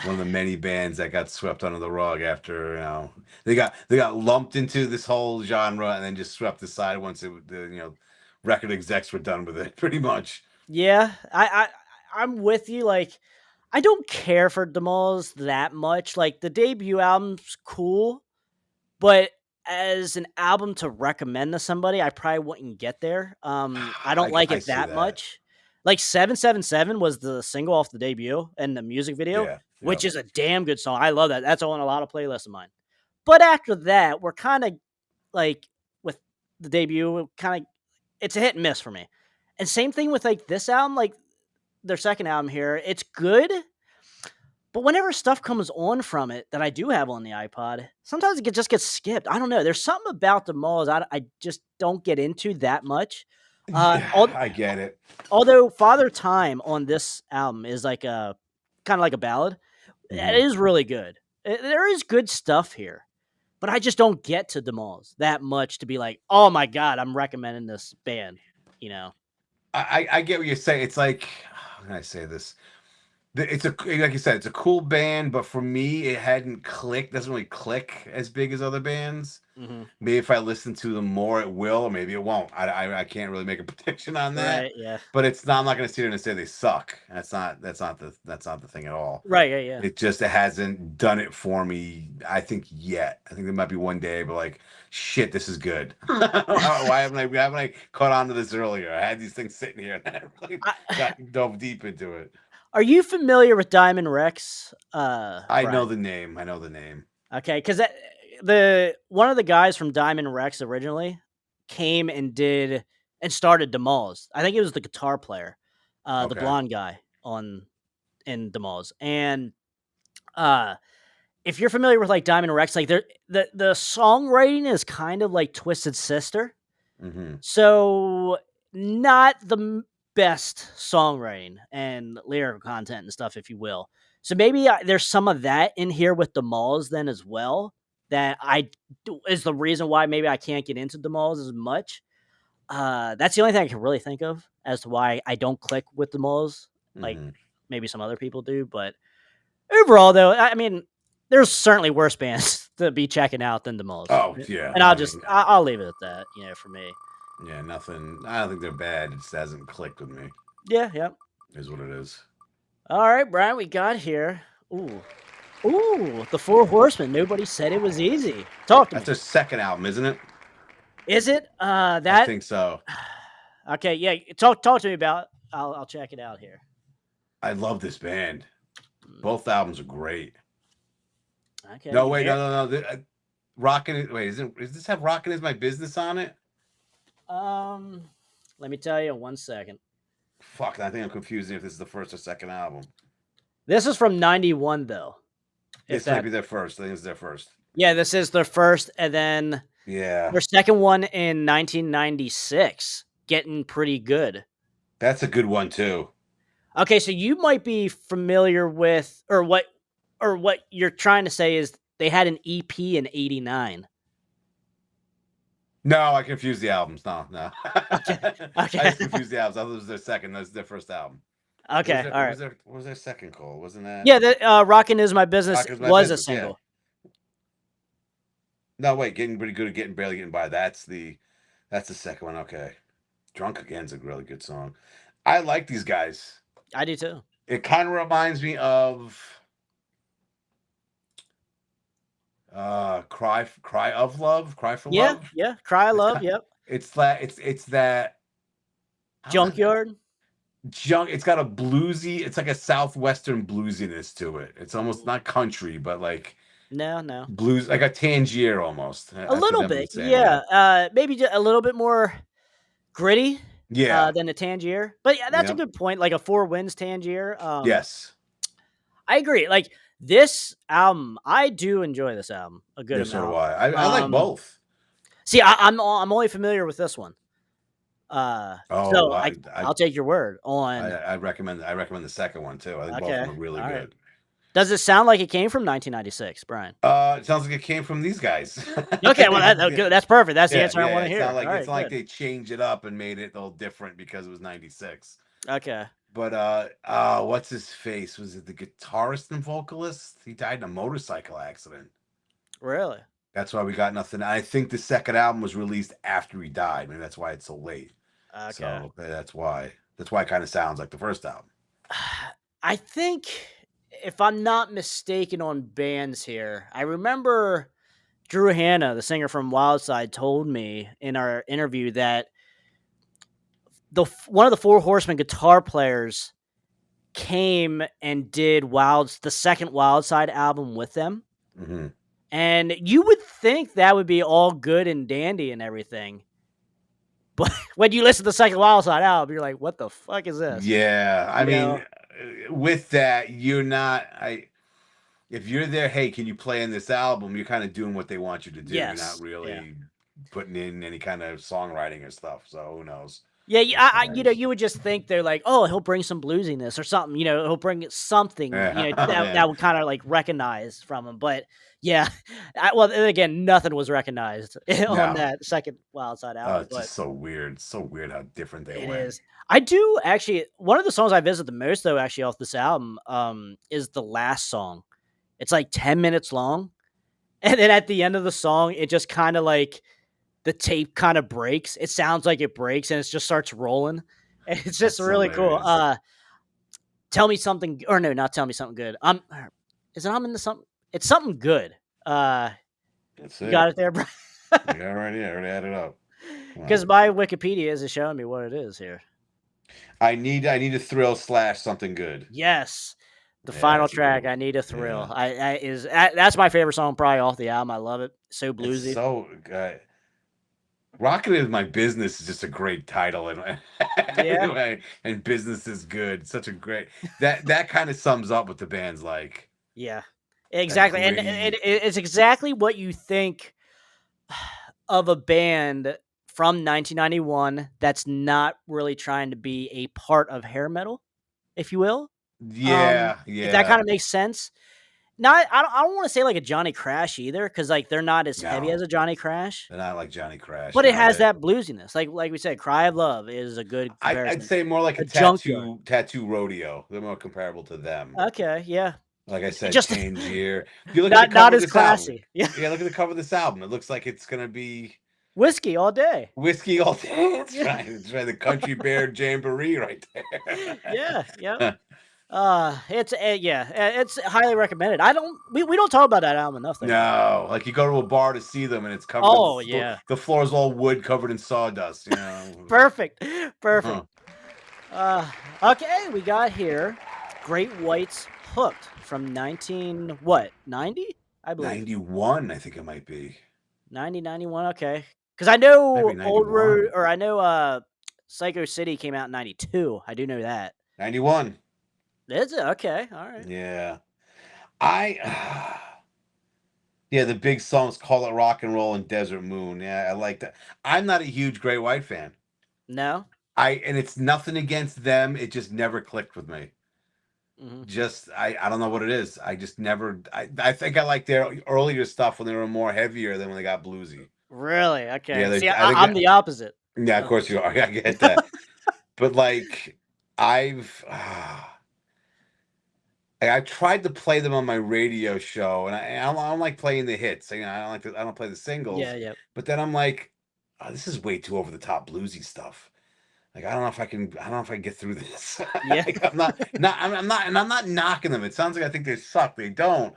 one of the many bands that got swept under the rug after they got lumped into this whole genre and then just swept aside once the record execs were done with it, pretty much. Yeah, I'm with you. Like, I don't care for Demols that much. Like, the debut album's cool, but as an album to recommend to somebody, I probably wouldn't get there. I don't like I it see that that. much. Like 777 was the single off the debut and the music video, Yeah. which is a damn good song. I love that. That's on a lot of playlists of mine. But after that, we're kind of like with the debut, it's a hit and miss for me. And same thing with like this album, like their second album here. It's good, but whenever stuff comes on from it that I do have on the iPod, sometimes it just gets skipped. I don't know. There's something about the malls I just don't get into that much. I get it. Although Father Time on this album is like a kind of like a ballad, it is really good. There is good stuff here, but I just don't get to Demols that much to be like, oh my god, I'm recommending this band. I get what you're saying. It's like, how can I say this? It's like you said, it's a cool band, but for me, it hadn't clicked. Doesn't really click as big as other bands. Mm-hmm. Maybe if I listen to them more, it will, or maybe it won't. I can't really make a prediction on that. Right? Yeah. But it's not. I'm not going to sit here and say they suck. That's not the thing at all. Right? Yeah. It hasn't done it for me. I think yet. I think there might be one day, but like, shit, this is good. Why haven't I caught on to this earlier? I had these things sitting here, and I really dove deep into it. Are you familiar with Diamond Rex? I know the name. Okay, because one of the guys from Diamond Rex originally came and started Demols. I think it was the guitar player, the blonde guy in Demols. And if you're familiar with like Diamond Rex, like the songwriting is kind of like Twisted Sister. Mm-hmm. So not the best songwriting and lyrical content and stuff, if you will. So maybe there's some of that in here with Demols then as well. That is the reason why maybe I can't get into Demols as much. That's the only thing I can really think of as to why I don't click with Demols like maybe some other people do. But overall, though, I mean, there's certainly worse bands to be checking out than Demols. Oh yeah, and I'll leave it at that. For me. Yeah, nothing. I don't think they're bad. It just hasn't clicked with me. Yeah. Is what it is. All right, Bryan, we got here. Ooh, the Four Horsemen. Nobody said it was easy. Talk to me. That's their second album, isn't it? Is it? I think so. Okay, yeah. Talk to me about it. I'll check it out here. I love this band. Both albums are great. Okay. No, wait, no. Rockin'. Wait, does this have "Rockin' Is My Business" on it? Let me tell you 1 second. Fuck, I think I'm confusing if this is the first or second album. This is from 91, though. This might be their first. I think it's their first. Yeah, this is their first, and then Yeah. Their second one in 1996, getting pretty good. That's a good one too. Okay, so you might be familiar with, or what you're trying to say is they had an EP in '89. No, I confused the albums. No. Okay, I okay, just confused the albums. I thought it was their second. That's their first album. okay, all right. What was their second called? Wasn't that Yeah, the "Rockin' Is My Business" Rock Is My was a Business? Yeah. single. No, wait, getting pretty good at barely getting by. That's the second one. Okay. Drunk Again's a really good song. I like these guys. I do too. It kind of reminds me of Cry of Love, Cry for Yeah, Love. yeah. "Cry It's Love," kind yep. it's that I don't know, "Junkyard." it's got a bluesy, it's like a southwestern bluesiness to it. It's almost Mm, not country, but like no. blues, like a Tangier almost. A That's what little that bit, movie's saying, yeah. yeah. Maybe a little bit more gritty, Yeah. than a Tangier. But yeah, that's a Yep. good point, like a Four Winds Tangier. Yes. I agree. Like this album, I do enjoy this album a good Yeah, so do amount. I. I like both. See, I'm only familiar with this one. Oh, So I'll take your word on. I recommend the second one too. I think both of Okay, them are really all right. good. Does it sound like it came from 1996, Brian? It sounds like it came from these guys. Okay, well good. That's perfect. That's the answer I want to It's hear. not like All it's right, not like good. they changed it up and made it all different because it was 96. Okay, But what's his face? Was it the guitarist and vocalist? He died in a motorcycle accident. really? That's why we got nothing. I think the second album was released after he died. Maybe that's why it's so late. Okay. So that's why. That's why it kind of sounds like the first album. I think, if I'm not mistaken on bands here, I remember Drew Hanna, the singer from Wildside, told me in our interview that one of the Four Horsemen guitar players came and did the second Wildside album with them. Mm-hmm. And you would think that would be all good and dandy and everything. But when you listen to the second Wildside album, you're like, what the fuck is this? Yeah, I You mean, know? with that, you're not. If you're there, hey, can you play in this album? You're kind of doing what they want you to do. You're not Yes. really Yeah. putting in any kind of songwriting or stuff. So who knows? Yeah, As you would just think they're like, oh, he'll bring some bluesiness or something. He'll bring something, Yeah, that yeah. would kind of like recognize from him. But yeah, well, again, nothing was recognized on No. that second Wildside Oh, album. it's But just so weird. So weird how different they it went. is. I do actually. One of the songs I visit the most, though, actually off this album, is the last song. It's like 10 minutes long, and then at the end of the song, it just kind of like the tape kind of breaks. It sounds like it breaks, and it just starts rolling. And it's just That's really cool. hilarious. Tell me something, or no, not tell me something good. I'm into something. It's something good. That's You it. got it there, bro. Yeah, right here. I already added up. Because my Wikipedia isn't showing me what it is here. I need a thrill / something good. Yes, the Yeah, final that's a good track. one. I need a thrill. Yeah. That's my favorite song probably off the album. I love it. So It's bluesy. so Rockin' Is My Business is just a great title, and Yeah. anyway, and Business is Good. Such a great that kind of sums up what the band's like. Yeah, exactly. And gritty- it's exactly what you think of a band from 1991 that's not really trying to be a part of hair metal, if you will. Yeah, If that kind of makes sense. Not, I don't want to say like a Johnny Crash either, because like they're not as heavy No. as a Johnny Crash, They're not like Johnny Crash. but it no, has they- that bluesiness. Like we said, "Cry of Love" is a good comparison. I'd say more like a Junkyard. tattoo rodeo. They're more comparable to them. Okay, yeah, Like I said, just Tangier. If you look not at the cover of as this classy. album. Yeah, Yeah, look at the cover of this album. It looks like it's gonna be whiskey all day. whiskey all day. That's right. It's right. The Country Bear Jamboree right there. Yeah. It's highly recommended. We don't talk about that album enough. Though. No, like you go to a bar to see them and it's covered. Oh, yeah. The floor's all wood covered in sawdust. You know. Perfect. Okay, we got here Great White's Hooked from 90, I believe. 91, I think it might be. 91, okay. Because I know Maybe Old 91. Road, or I know Psycho City came out in 92. I do know that. 91. Is it? Okay, all right. Yeah. Yeah, the big songs, Call It Rock and Roll and Desert Moon. Yeah, I like that. I'm not a huge Great White fan. No. And it's nothing against them. It just never clicked with me. Hmm. Just I don't know what it is. I just never I think I like their earlier stuff when they were more heavier than when they got bluesy. Really? Yeah, Okay. they See, I think I'm the opposite. yeah, of course you are. I get that. But like I've I tried to play them on my radio show, and I don't like playing the hits. You know, I don't play the singles. Yeah, yeah. But then I'm like, oh, this is way too over the top bluesy stuff. Like I don't know if I can get through this. Yeah. Like, I'm not knocking them. It sounds like I think they suck. They don't.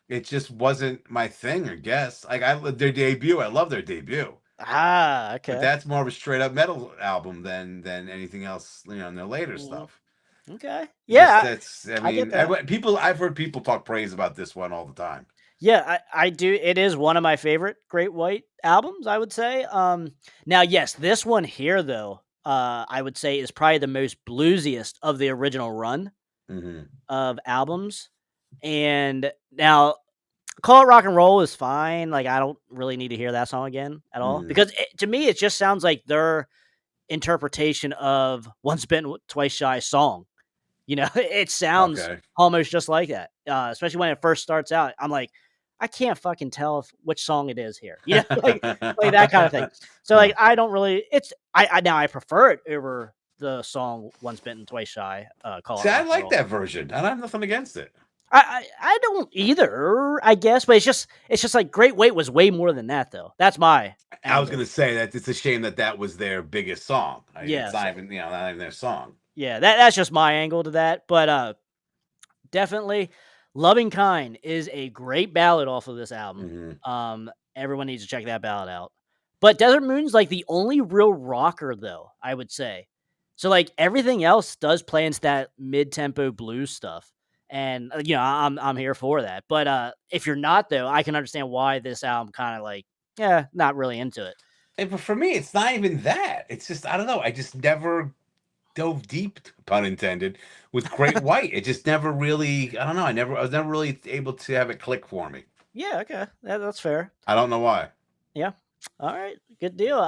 It just wasn't my thing, I guess. Like their debut, I love their debut. Ah, But okay. that's more of a straight up metal album than anything else, in their later Mhm. stuff. Okay. Just Yeah, that's I I get mean, that. I've heard people talk praise about this one all the time. Yeah, I do. It is one of my favorite Great White albums, I would say. Now, yes, this one here, though, I would say is probably the most bluesiest of the original run Hmm. of albums. And now, Call It Rock and Roll is fine. Like, I don't really need to hear that song again at all Hmm. because to me, it just sounds like their interpretation of Once Bitten, Twice Shy song. It sounds Okay. almost just like that, especially when it first starts out. I'm like, I can't fucking tell which song it is here, like that kind of thing. So like, I don't really. I now I prefer it over the song "Once Bitten, Twice Shy." Call It See, I Rock and like Roll. that version. I have nothing against it. I don't either, I guess, but it's just like Great Weight was way more than that though. That's my I was angle. gonna say that it's a shame that was their biggest song. It's Yeah, not even not even their song. yeah, that's just my angle to that. But definitely, Loving Kind is a great ballad off of this album. Hmm. Everyone needs to check that ballad out. But Desert Moon's like the only real rocker, though, I would say. So like everything else does play into that mid-tempo blues stuff, and I'm here for that. But if you're not though, I can understand why this album kind of like not really into it. But for me, it's not even that. It's just I don't know. I just never dove deep, pun intended, with Great White. It just never really. I don't know. I was never really able to have it click for me. Yeah, okay, that's fair. I don't know why. Yeah, all right, good deal.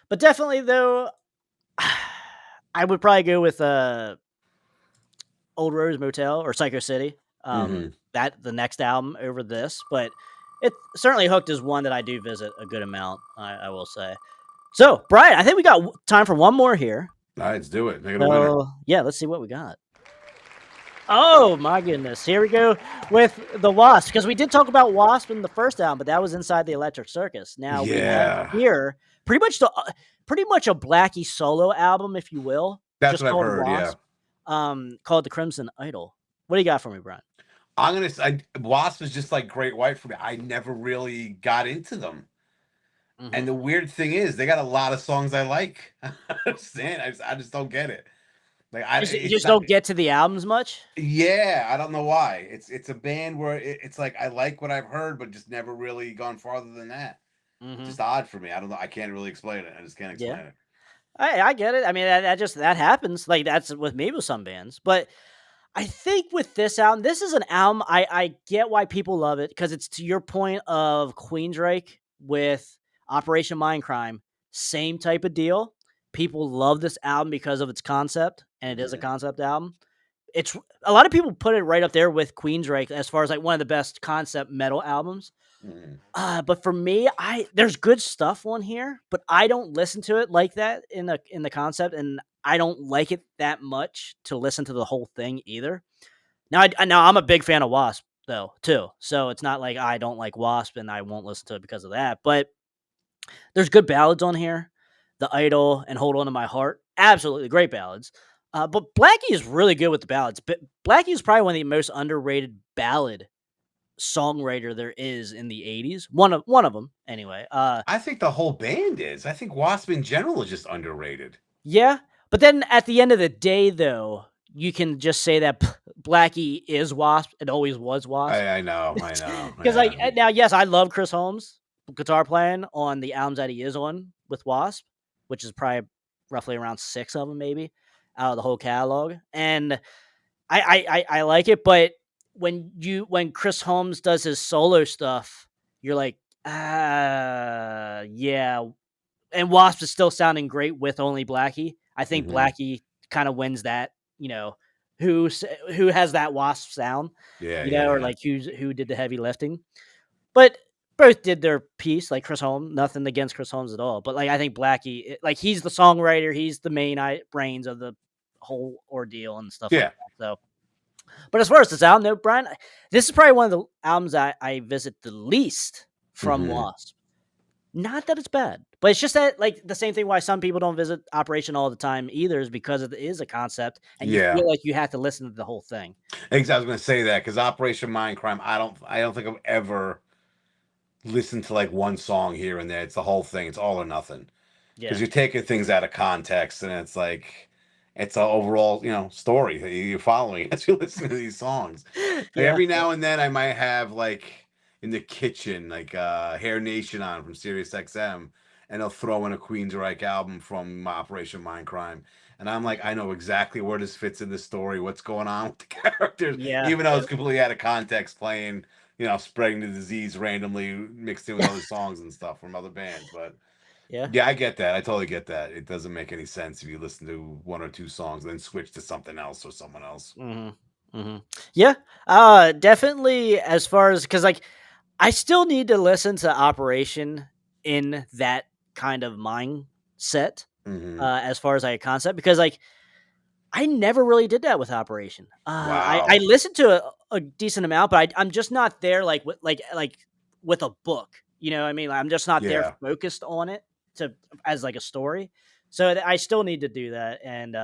But definitely though, I would probably go with Old Rose Motel or Psycho City. Hmm. That the next album over this, but it certainly Hooked is one that I do visit a good amount. I will say. So, Brian, I think we got time for one more here. All right, let's do it. Make it a winner. So, yeah, let's see what we got. Oh my goodness! Here we go with the Wasp because we did talk about Wasp in the first album, but that was Inside the Electric Circus. Now we have Yeah, here pretty much a Blackie solo album, if you will, that's just what I've called heard. Yeah, Wasp, called The Crimson Idol. What do you got for me, Brian? I'm gonna say Wasp is just like Great White for me. I never really got into them. Mm-hmm. And the weird thing is, they got a lot of songs I like. I just don't get it. Like You it's just not. don't get to the albums much. Yeah, I don't know why. It's a band where it's like I like what I've heard, but just never really gone farther than that. Mm-hmm. Just odd for me. I don't know. I can't really explain it. I just can't Yeah, explain it. I get it. I mean, that happens. Like that's with maybe with some bands, but I think with this album, this is an album I get why people love it because it's to your point of Queensryche with Operation Mindcrime, same type of deal. People love this album because of its concept, and it is a Hmm. concept album. It's a lot of people put it right up there with Queensryche as far as like one of the best concept metal albums. Hmm. But for me, there's good stuff on here, but I don't listen to it like that in the concept, and I don't like it that much to listen to the whole thing either. Now I'm a big fan of Wasp though too, so it's not like I don't like Wasp and I won't listen to it because of that. But there's good ballads on here, The Idol and Hold On to My Heart, absolutely great ballads. But Blackie is really good with the ballads. But Blackie is probably one of the most underrated ballad songwriter there is in the 80s. One of them anyway. I think the whole band is. I think Wasp in general is just underrated. Yeah, but then at the end of the day though, you can just say that Blackie is Wasp and always was Wasp. I know. I know. Cuz like Yeah. now yes, I love Chris Holmes guitar playing on the albums that he is on with Wasp, which is probably roughly around 6 of them maybe out of the whole catalog. And I like it, but when Chris Holmes does his solo stuff, you're like, yeah. And Wasp is still sounding great with only Blackie. I think Blackie kind of wins that, who has that Wasp sound, or like who did the heavy lifting. But both did their piece, like Chris Holmes. Nothing against Chris Holmes at all, but like I think Blackie, like he's the songwriter, he's the main brains of the whole ordeal and stuff like that. So, but as far as this album, though, Brian, this is probably one of the albums I visit the least from Wasp. Not that it's bad, but it's just that like the same thing why some people don't visit Operation all the time either is because it is a concept and you feel like you have to listen to the whole thing. Exactly, I was going to say that because Operation Mindcrime, I don't think I've ever listened to like one song here and there. It's the whole thing. It's all or nothing. Because you're taking things out of context, and it's like it's an overall story that you're following as you listen to these songs. Like, every now and then I might have like in the kitchen like Hair Nation on from Sirius XM, and they'll throw in a Queensryche album from Operation Mindcrime, and I'm like, I know exactly where this fits in the story, what's going on with the characters, even though it's completely out of context, playing spreading the disease randomly mixed in with other songs and stuff from other bands. But yeah, I get that. I totally get that. It doesn't make any sense if you listen to one or two songs and then switch to something else or someone else. Yeah, definitely. As far as because like I still need to listen to Operation in that kind of mindset, as far as like a concept, because like I never really did that with Operation. I listened to a decent amount, but I'm just not there like with a book. You know what I mean? I'm just not there focused on it as like a story. So I still need to do that. And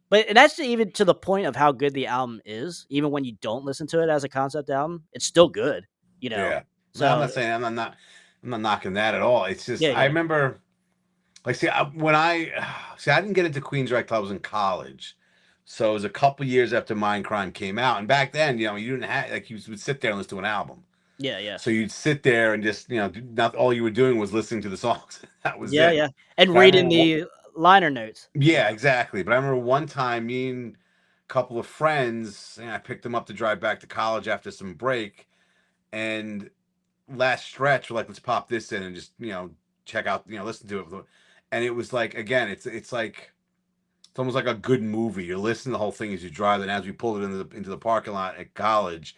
but that's even to the point of how good the album is. Even when you don't listen to it as a concept album, it's still good. Yeah. So No, I'm not saying I'm not knocking that at all. It's just I yeah. remember like when I didn't get into Queensryche till I was in college. So it was a couple years after Mindcrime came out, and back then, you didn't have like you would sit there and listen to an album. Yeah. So you'd sit there and just not all you were doing was listening to the songs. That was it. Yeah. And But I reading remember the liner notes. Yeah, exactly. But I remember one time, me and a couple of friends, I picked them up to drive back to college after some break, and last stretch, we're like, let's pop this in and just check out, listen to it. And it was like, again, it's like it's almost like a good movie. You're listening to the whole thing as you drive, and as we pulled it into the parking lot at college,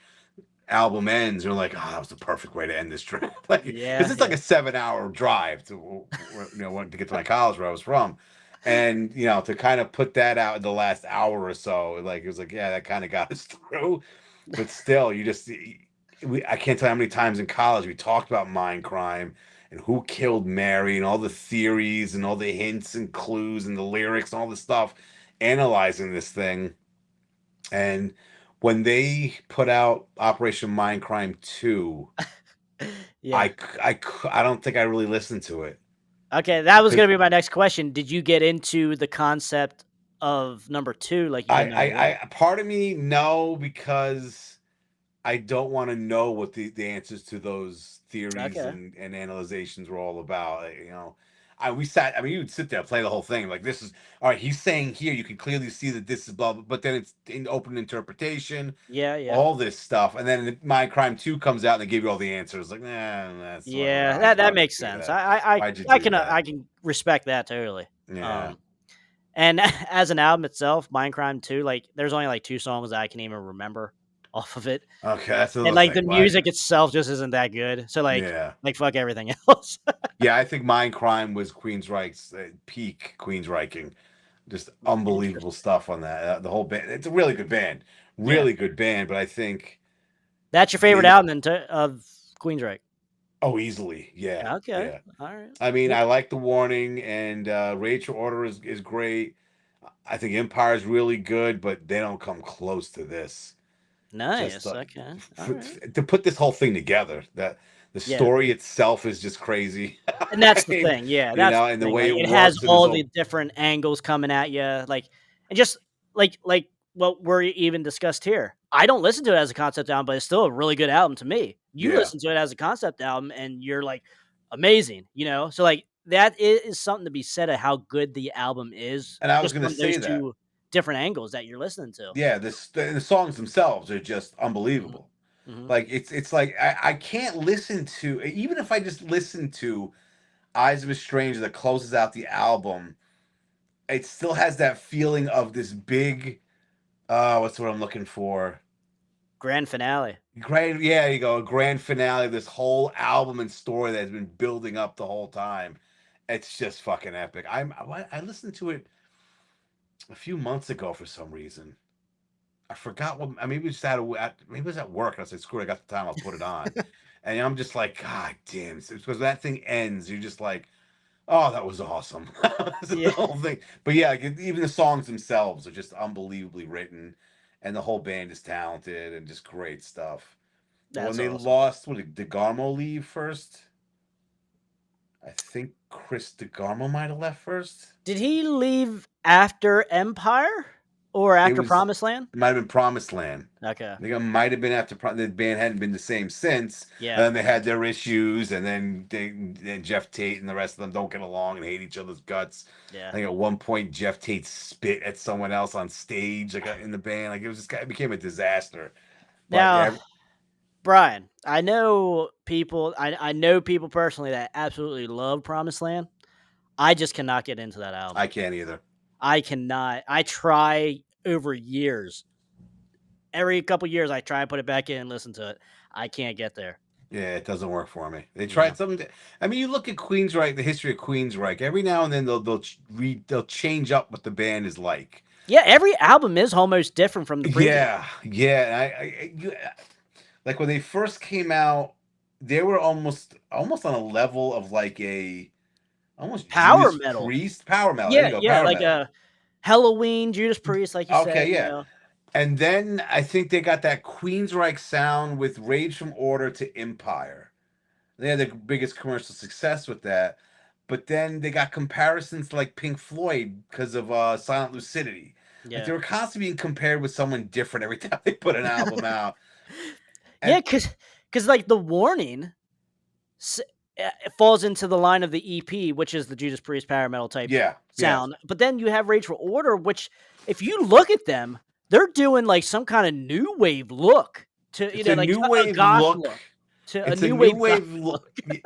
album ends, you're like, oh, that was the perfect way to end this trip. Like, because it's like a 7-hour drive to to get to my college where I was from. And to kind of put that out in the last hour or so, like it was like, yeah, that kind of got us through. But still, I can't tell you how many times in college we talked about Mindcrime and who killed Mary and all the theories and all the hints and clues and the lyrics and all the stuff, analyzing this thing. And when they put out Operation Mindcrime 2, I don't think I really listened to it. Okay, that was going to be my next question. Did you get into the concept of number 2 like you did number 1? I part of me, no, because I don't want to know what the answers to those theories and analyzations were all about. You'd sit there, play the whole thing. Like, this is, all right, he's saying here, you can clearly see that this is blah, blah, but then it's in open interpretation. Yeah. All this stuff. And then Mindcrime 2 comes out and they give you all the answers. Like, that's that makes sense. I can respect that totally. Yeah. And as an album itself, Mindcrime 2, like there's only like 2 songs that I can even remember off of it. Okay, that's and like the music itself just isn't that good. So like fuck everything else. Yeah, I think Mindcrime was Queensryche's peak Queensryching. Just unbelievable stuff on that. The whole band. It's a really good band. Good band, but I think that's your favorite album of Queensryche. Oh, easily. Yeah. Okay. Yeah. All right. I mean, I like The Warning, and Rage Your Order is great. I think Empire is really good, but they don't come close to this. Nice. Just, okay. To put this whole thing together, that the story itself is just crazy. And that's the thing. Yeah. That's and the way it has all the different angles coming at you. Like, and just like what we're even discussed here. I don't listen to it as a concept album, but it's still a really good album to me. You listen to it as a concept album and you're like, amazing, So like that is something to be said of how good the album is. And I was going to say that. 2 different angles that you're listening to. Yeah, the songs themselves are just unbelievable. Mhm. Like it's like I can't listen to, even if I just listen to Eyes of a Stranger that closes out the album, it still has that feeling of this big what's what I'm looking for? Grand finale. Grand, yeah, you go, a grand finale of this whole album and story that has been building up the whole time. It's just fucking epic. I listened to it a few months ago for some reason. I forgot what. I mean, maybe it was maybe it was at work. And I said, "Screw it, I got the time. I'll put it on." And I'm just like, God damn! It's because that thing ends. You're just like, oh, that was awesome. The Yeah, whole thing. But yeah, like, even the songs themselves are just unbelievably written, and the whole band is talented and just great stuff. But when that's they awesome. lost, what did DeGarmo leave first? I think Chris DeGarmo might have left first. Did he leave after Empire or It after was Promised Land? it might have been Promised Land. Okay. I think it might have been after the band hadn't been the same since. And Yeah. then they had their issues, and then Jeff Tate and the rest of them don't get along and hate each other's guts. I Yeah. think at one point Jeff Tate spit at someone else on stage, like in the band. Like it became a disaster. But Now, yeah, Brian, I know people. I know people personally that absolutely love Promised Land. I just cannot get into that album. I can't either. I cannot. I try over years. Every couple years, I try and put it back in and listen to it. I can't get there. Yeah, it doesn't work for me. They Yeah. tried something. I mean, you look at Queensryche, the history of Queensryche. Every now and then they'll change up what the band is like. Yeah, every album is almost different from the previous. Yeah. Like when they first came out, they were almost on a level of like a almost Power Judas metal. Priest power metal. There you Yeah, go, yeah, power like metal. a Halloween, Judas Priest, like you Okay, said. You yeah. know. And then I think they got that Queensryche sound with Rage from Order to Empire. They had the biggest commercial success with that. But then they got comparisons to like Pink Floyd because of Silent Lucidity. Like Yeah. they were constantly being compared with someone different every time they put an album out. Yeah, And because like the Warning it falls into the line of the EP, which is the Judas Priest power metal type yeah. sound. But then you have Rage for Order, which if you look at them, they're doing like some kind of new wave look to It's a like new a wave goth look. look to a It's a new new wave goth wave look. look.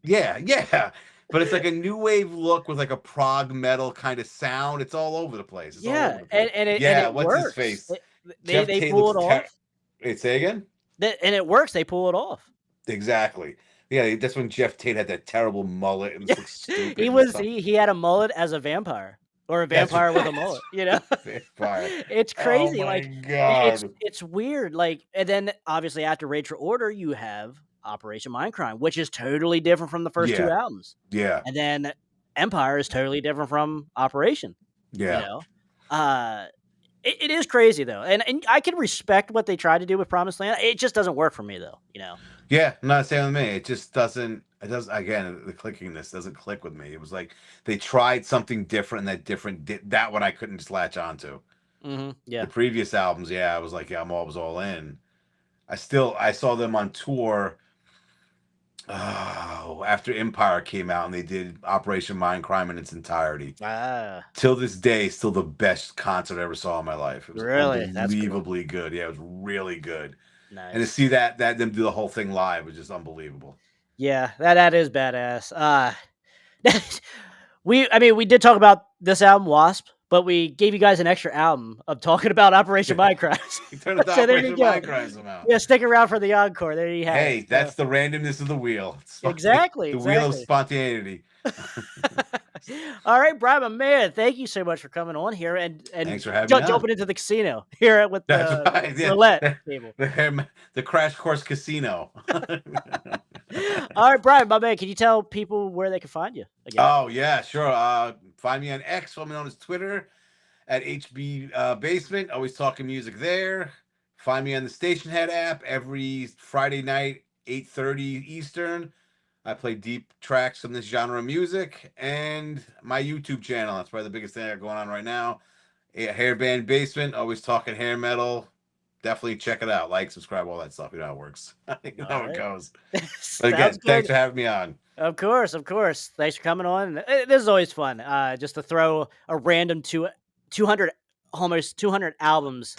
Yeah. But it's like a new wave look with like a prog metal kind of sound. It's all over the place. It's all Yeah, over the place. and Yeah, it what's his works. face? They Jeff they Tate pull looks it off. Wait, say again? And it works. They pull it off. Exactly. Yeah, that's when Jeff Tate had that terrible mullet and looks stupid. He had a mullet as a vampire. Or a That's vampire with a right. mullet, you know? Vampire. It's Oh crazy. my Like god. it's weird. Like, and then obviously after Rage for Order, you have Operation Mindcrime, which is totally different from the first two Yeah. albums. Yeah. And then Empire is totally different from Operation. You Yeah. know? It is crazy though. And I can respect what they tried to do with Promised Land. It just doesn't work for me though, you know. Yeah, not saying with me. It just doesn't. It does again. The clickiness doesn't click with me. It was like they tried something different, and that one I couldn't just latch onto. Yeah. The previous albums, yeah, I was like, yeah, was all in. I saw them on tour. After Empire came out, and they did Operation Mindcrime in its entirety. Till this day, still the best concert I ever saw in my life. It was Really? That's cool. unbelievably good. Yeah, it was really good. Nice. And to see that them do the whole thing live was just unbelievable. Yeah, that is badass. We did talk about this album, Wasp, but we gave you guys an extra album of talking about Operation Mindcrime. Turn it to So there you Operation go. Mindcrime somehow. Yeah, stick around for the encore. There you have it. Hey, that's the randomness of the wheel. Exactly. The wheel of spontaneity. All right, Bryan, my man, thank you so much for coming on here and Thanks for having me on. jumping into the casino here with the That's right. roulette table. The Crash Course Casino. All right, Bryan, my man, can you tell people where they can find you again? Oh, yeah, sure. Find me on X, formerly known as Twitter, at HB Basement. Always talking music there. Find me on the Station Head app every Friday night, 8:30 Eastern. I play deep tracks from this genre of music, and my YouTube channel. That's probably the biggest thing I got going on right now. Hair Band Basement, always talking hair metal. Definitely check it out. Like, subscribe, all that stuff. You know how it works. You know how it goes. But again, thanks for having me on. Of course. Thanks for coming on. This is always fun. Just to throw a random 200 almost 200 albums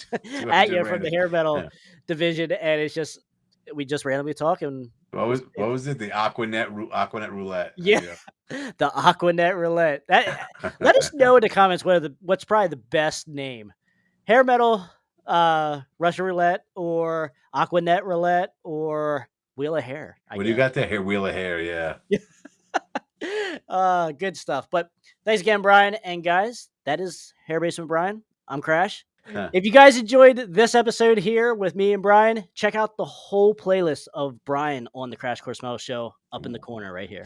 at you from the hair metal division, and it's just we just randomly talk and What was it? The Aquanet Roulette. yeah, the Aquanet Roulette. Let us know in the comments what's probably the best name: Hair Metal Russian Roulette, or Aquanet Roulette, or Wheel of Hair. What do you got there? Wheel of Hair, yeah. Good stuff. But thanks again, Bryan. And guys, that is Hair Basement Bryan. I'm Crash. If you guys enjoyed this episode here with me and Bryan, check out the whole playlist of Bryan on the Crash Course Metal Show up in the corner right here.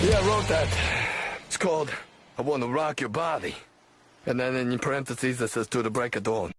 Yeah, I wrote that. It's called I Want to Rock Your Body. And then in parentheses it says to the break of dawn.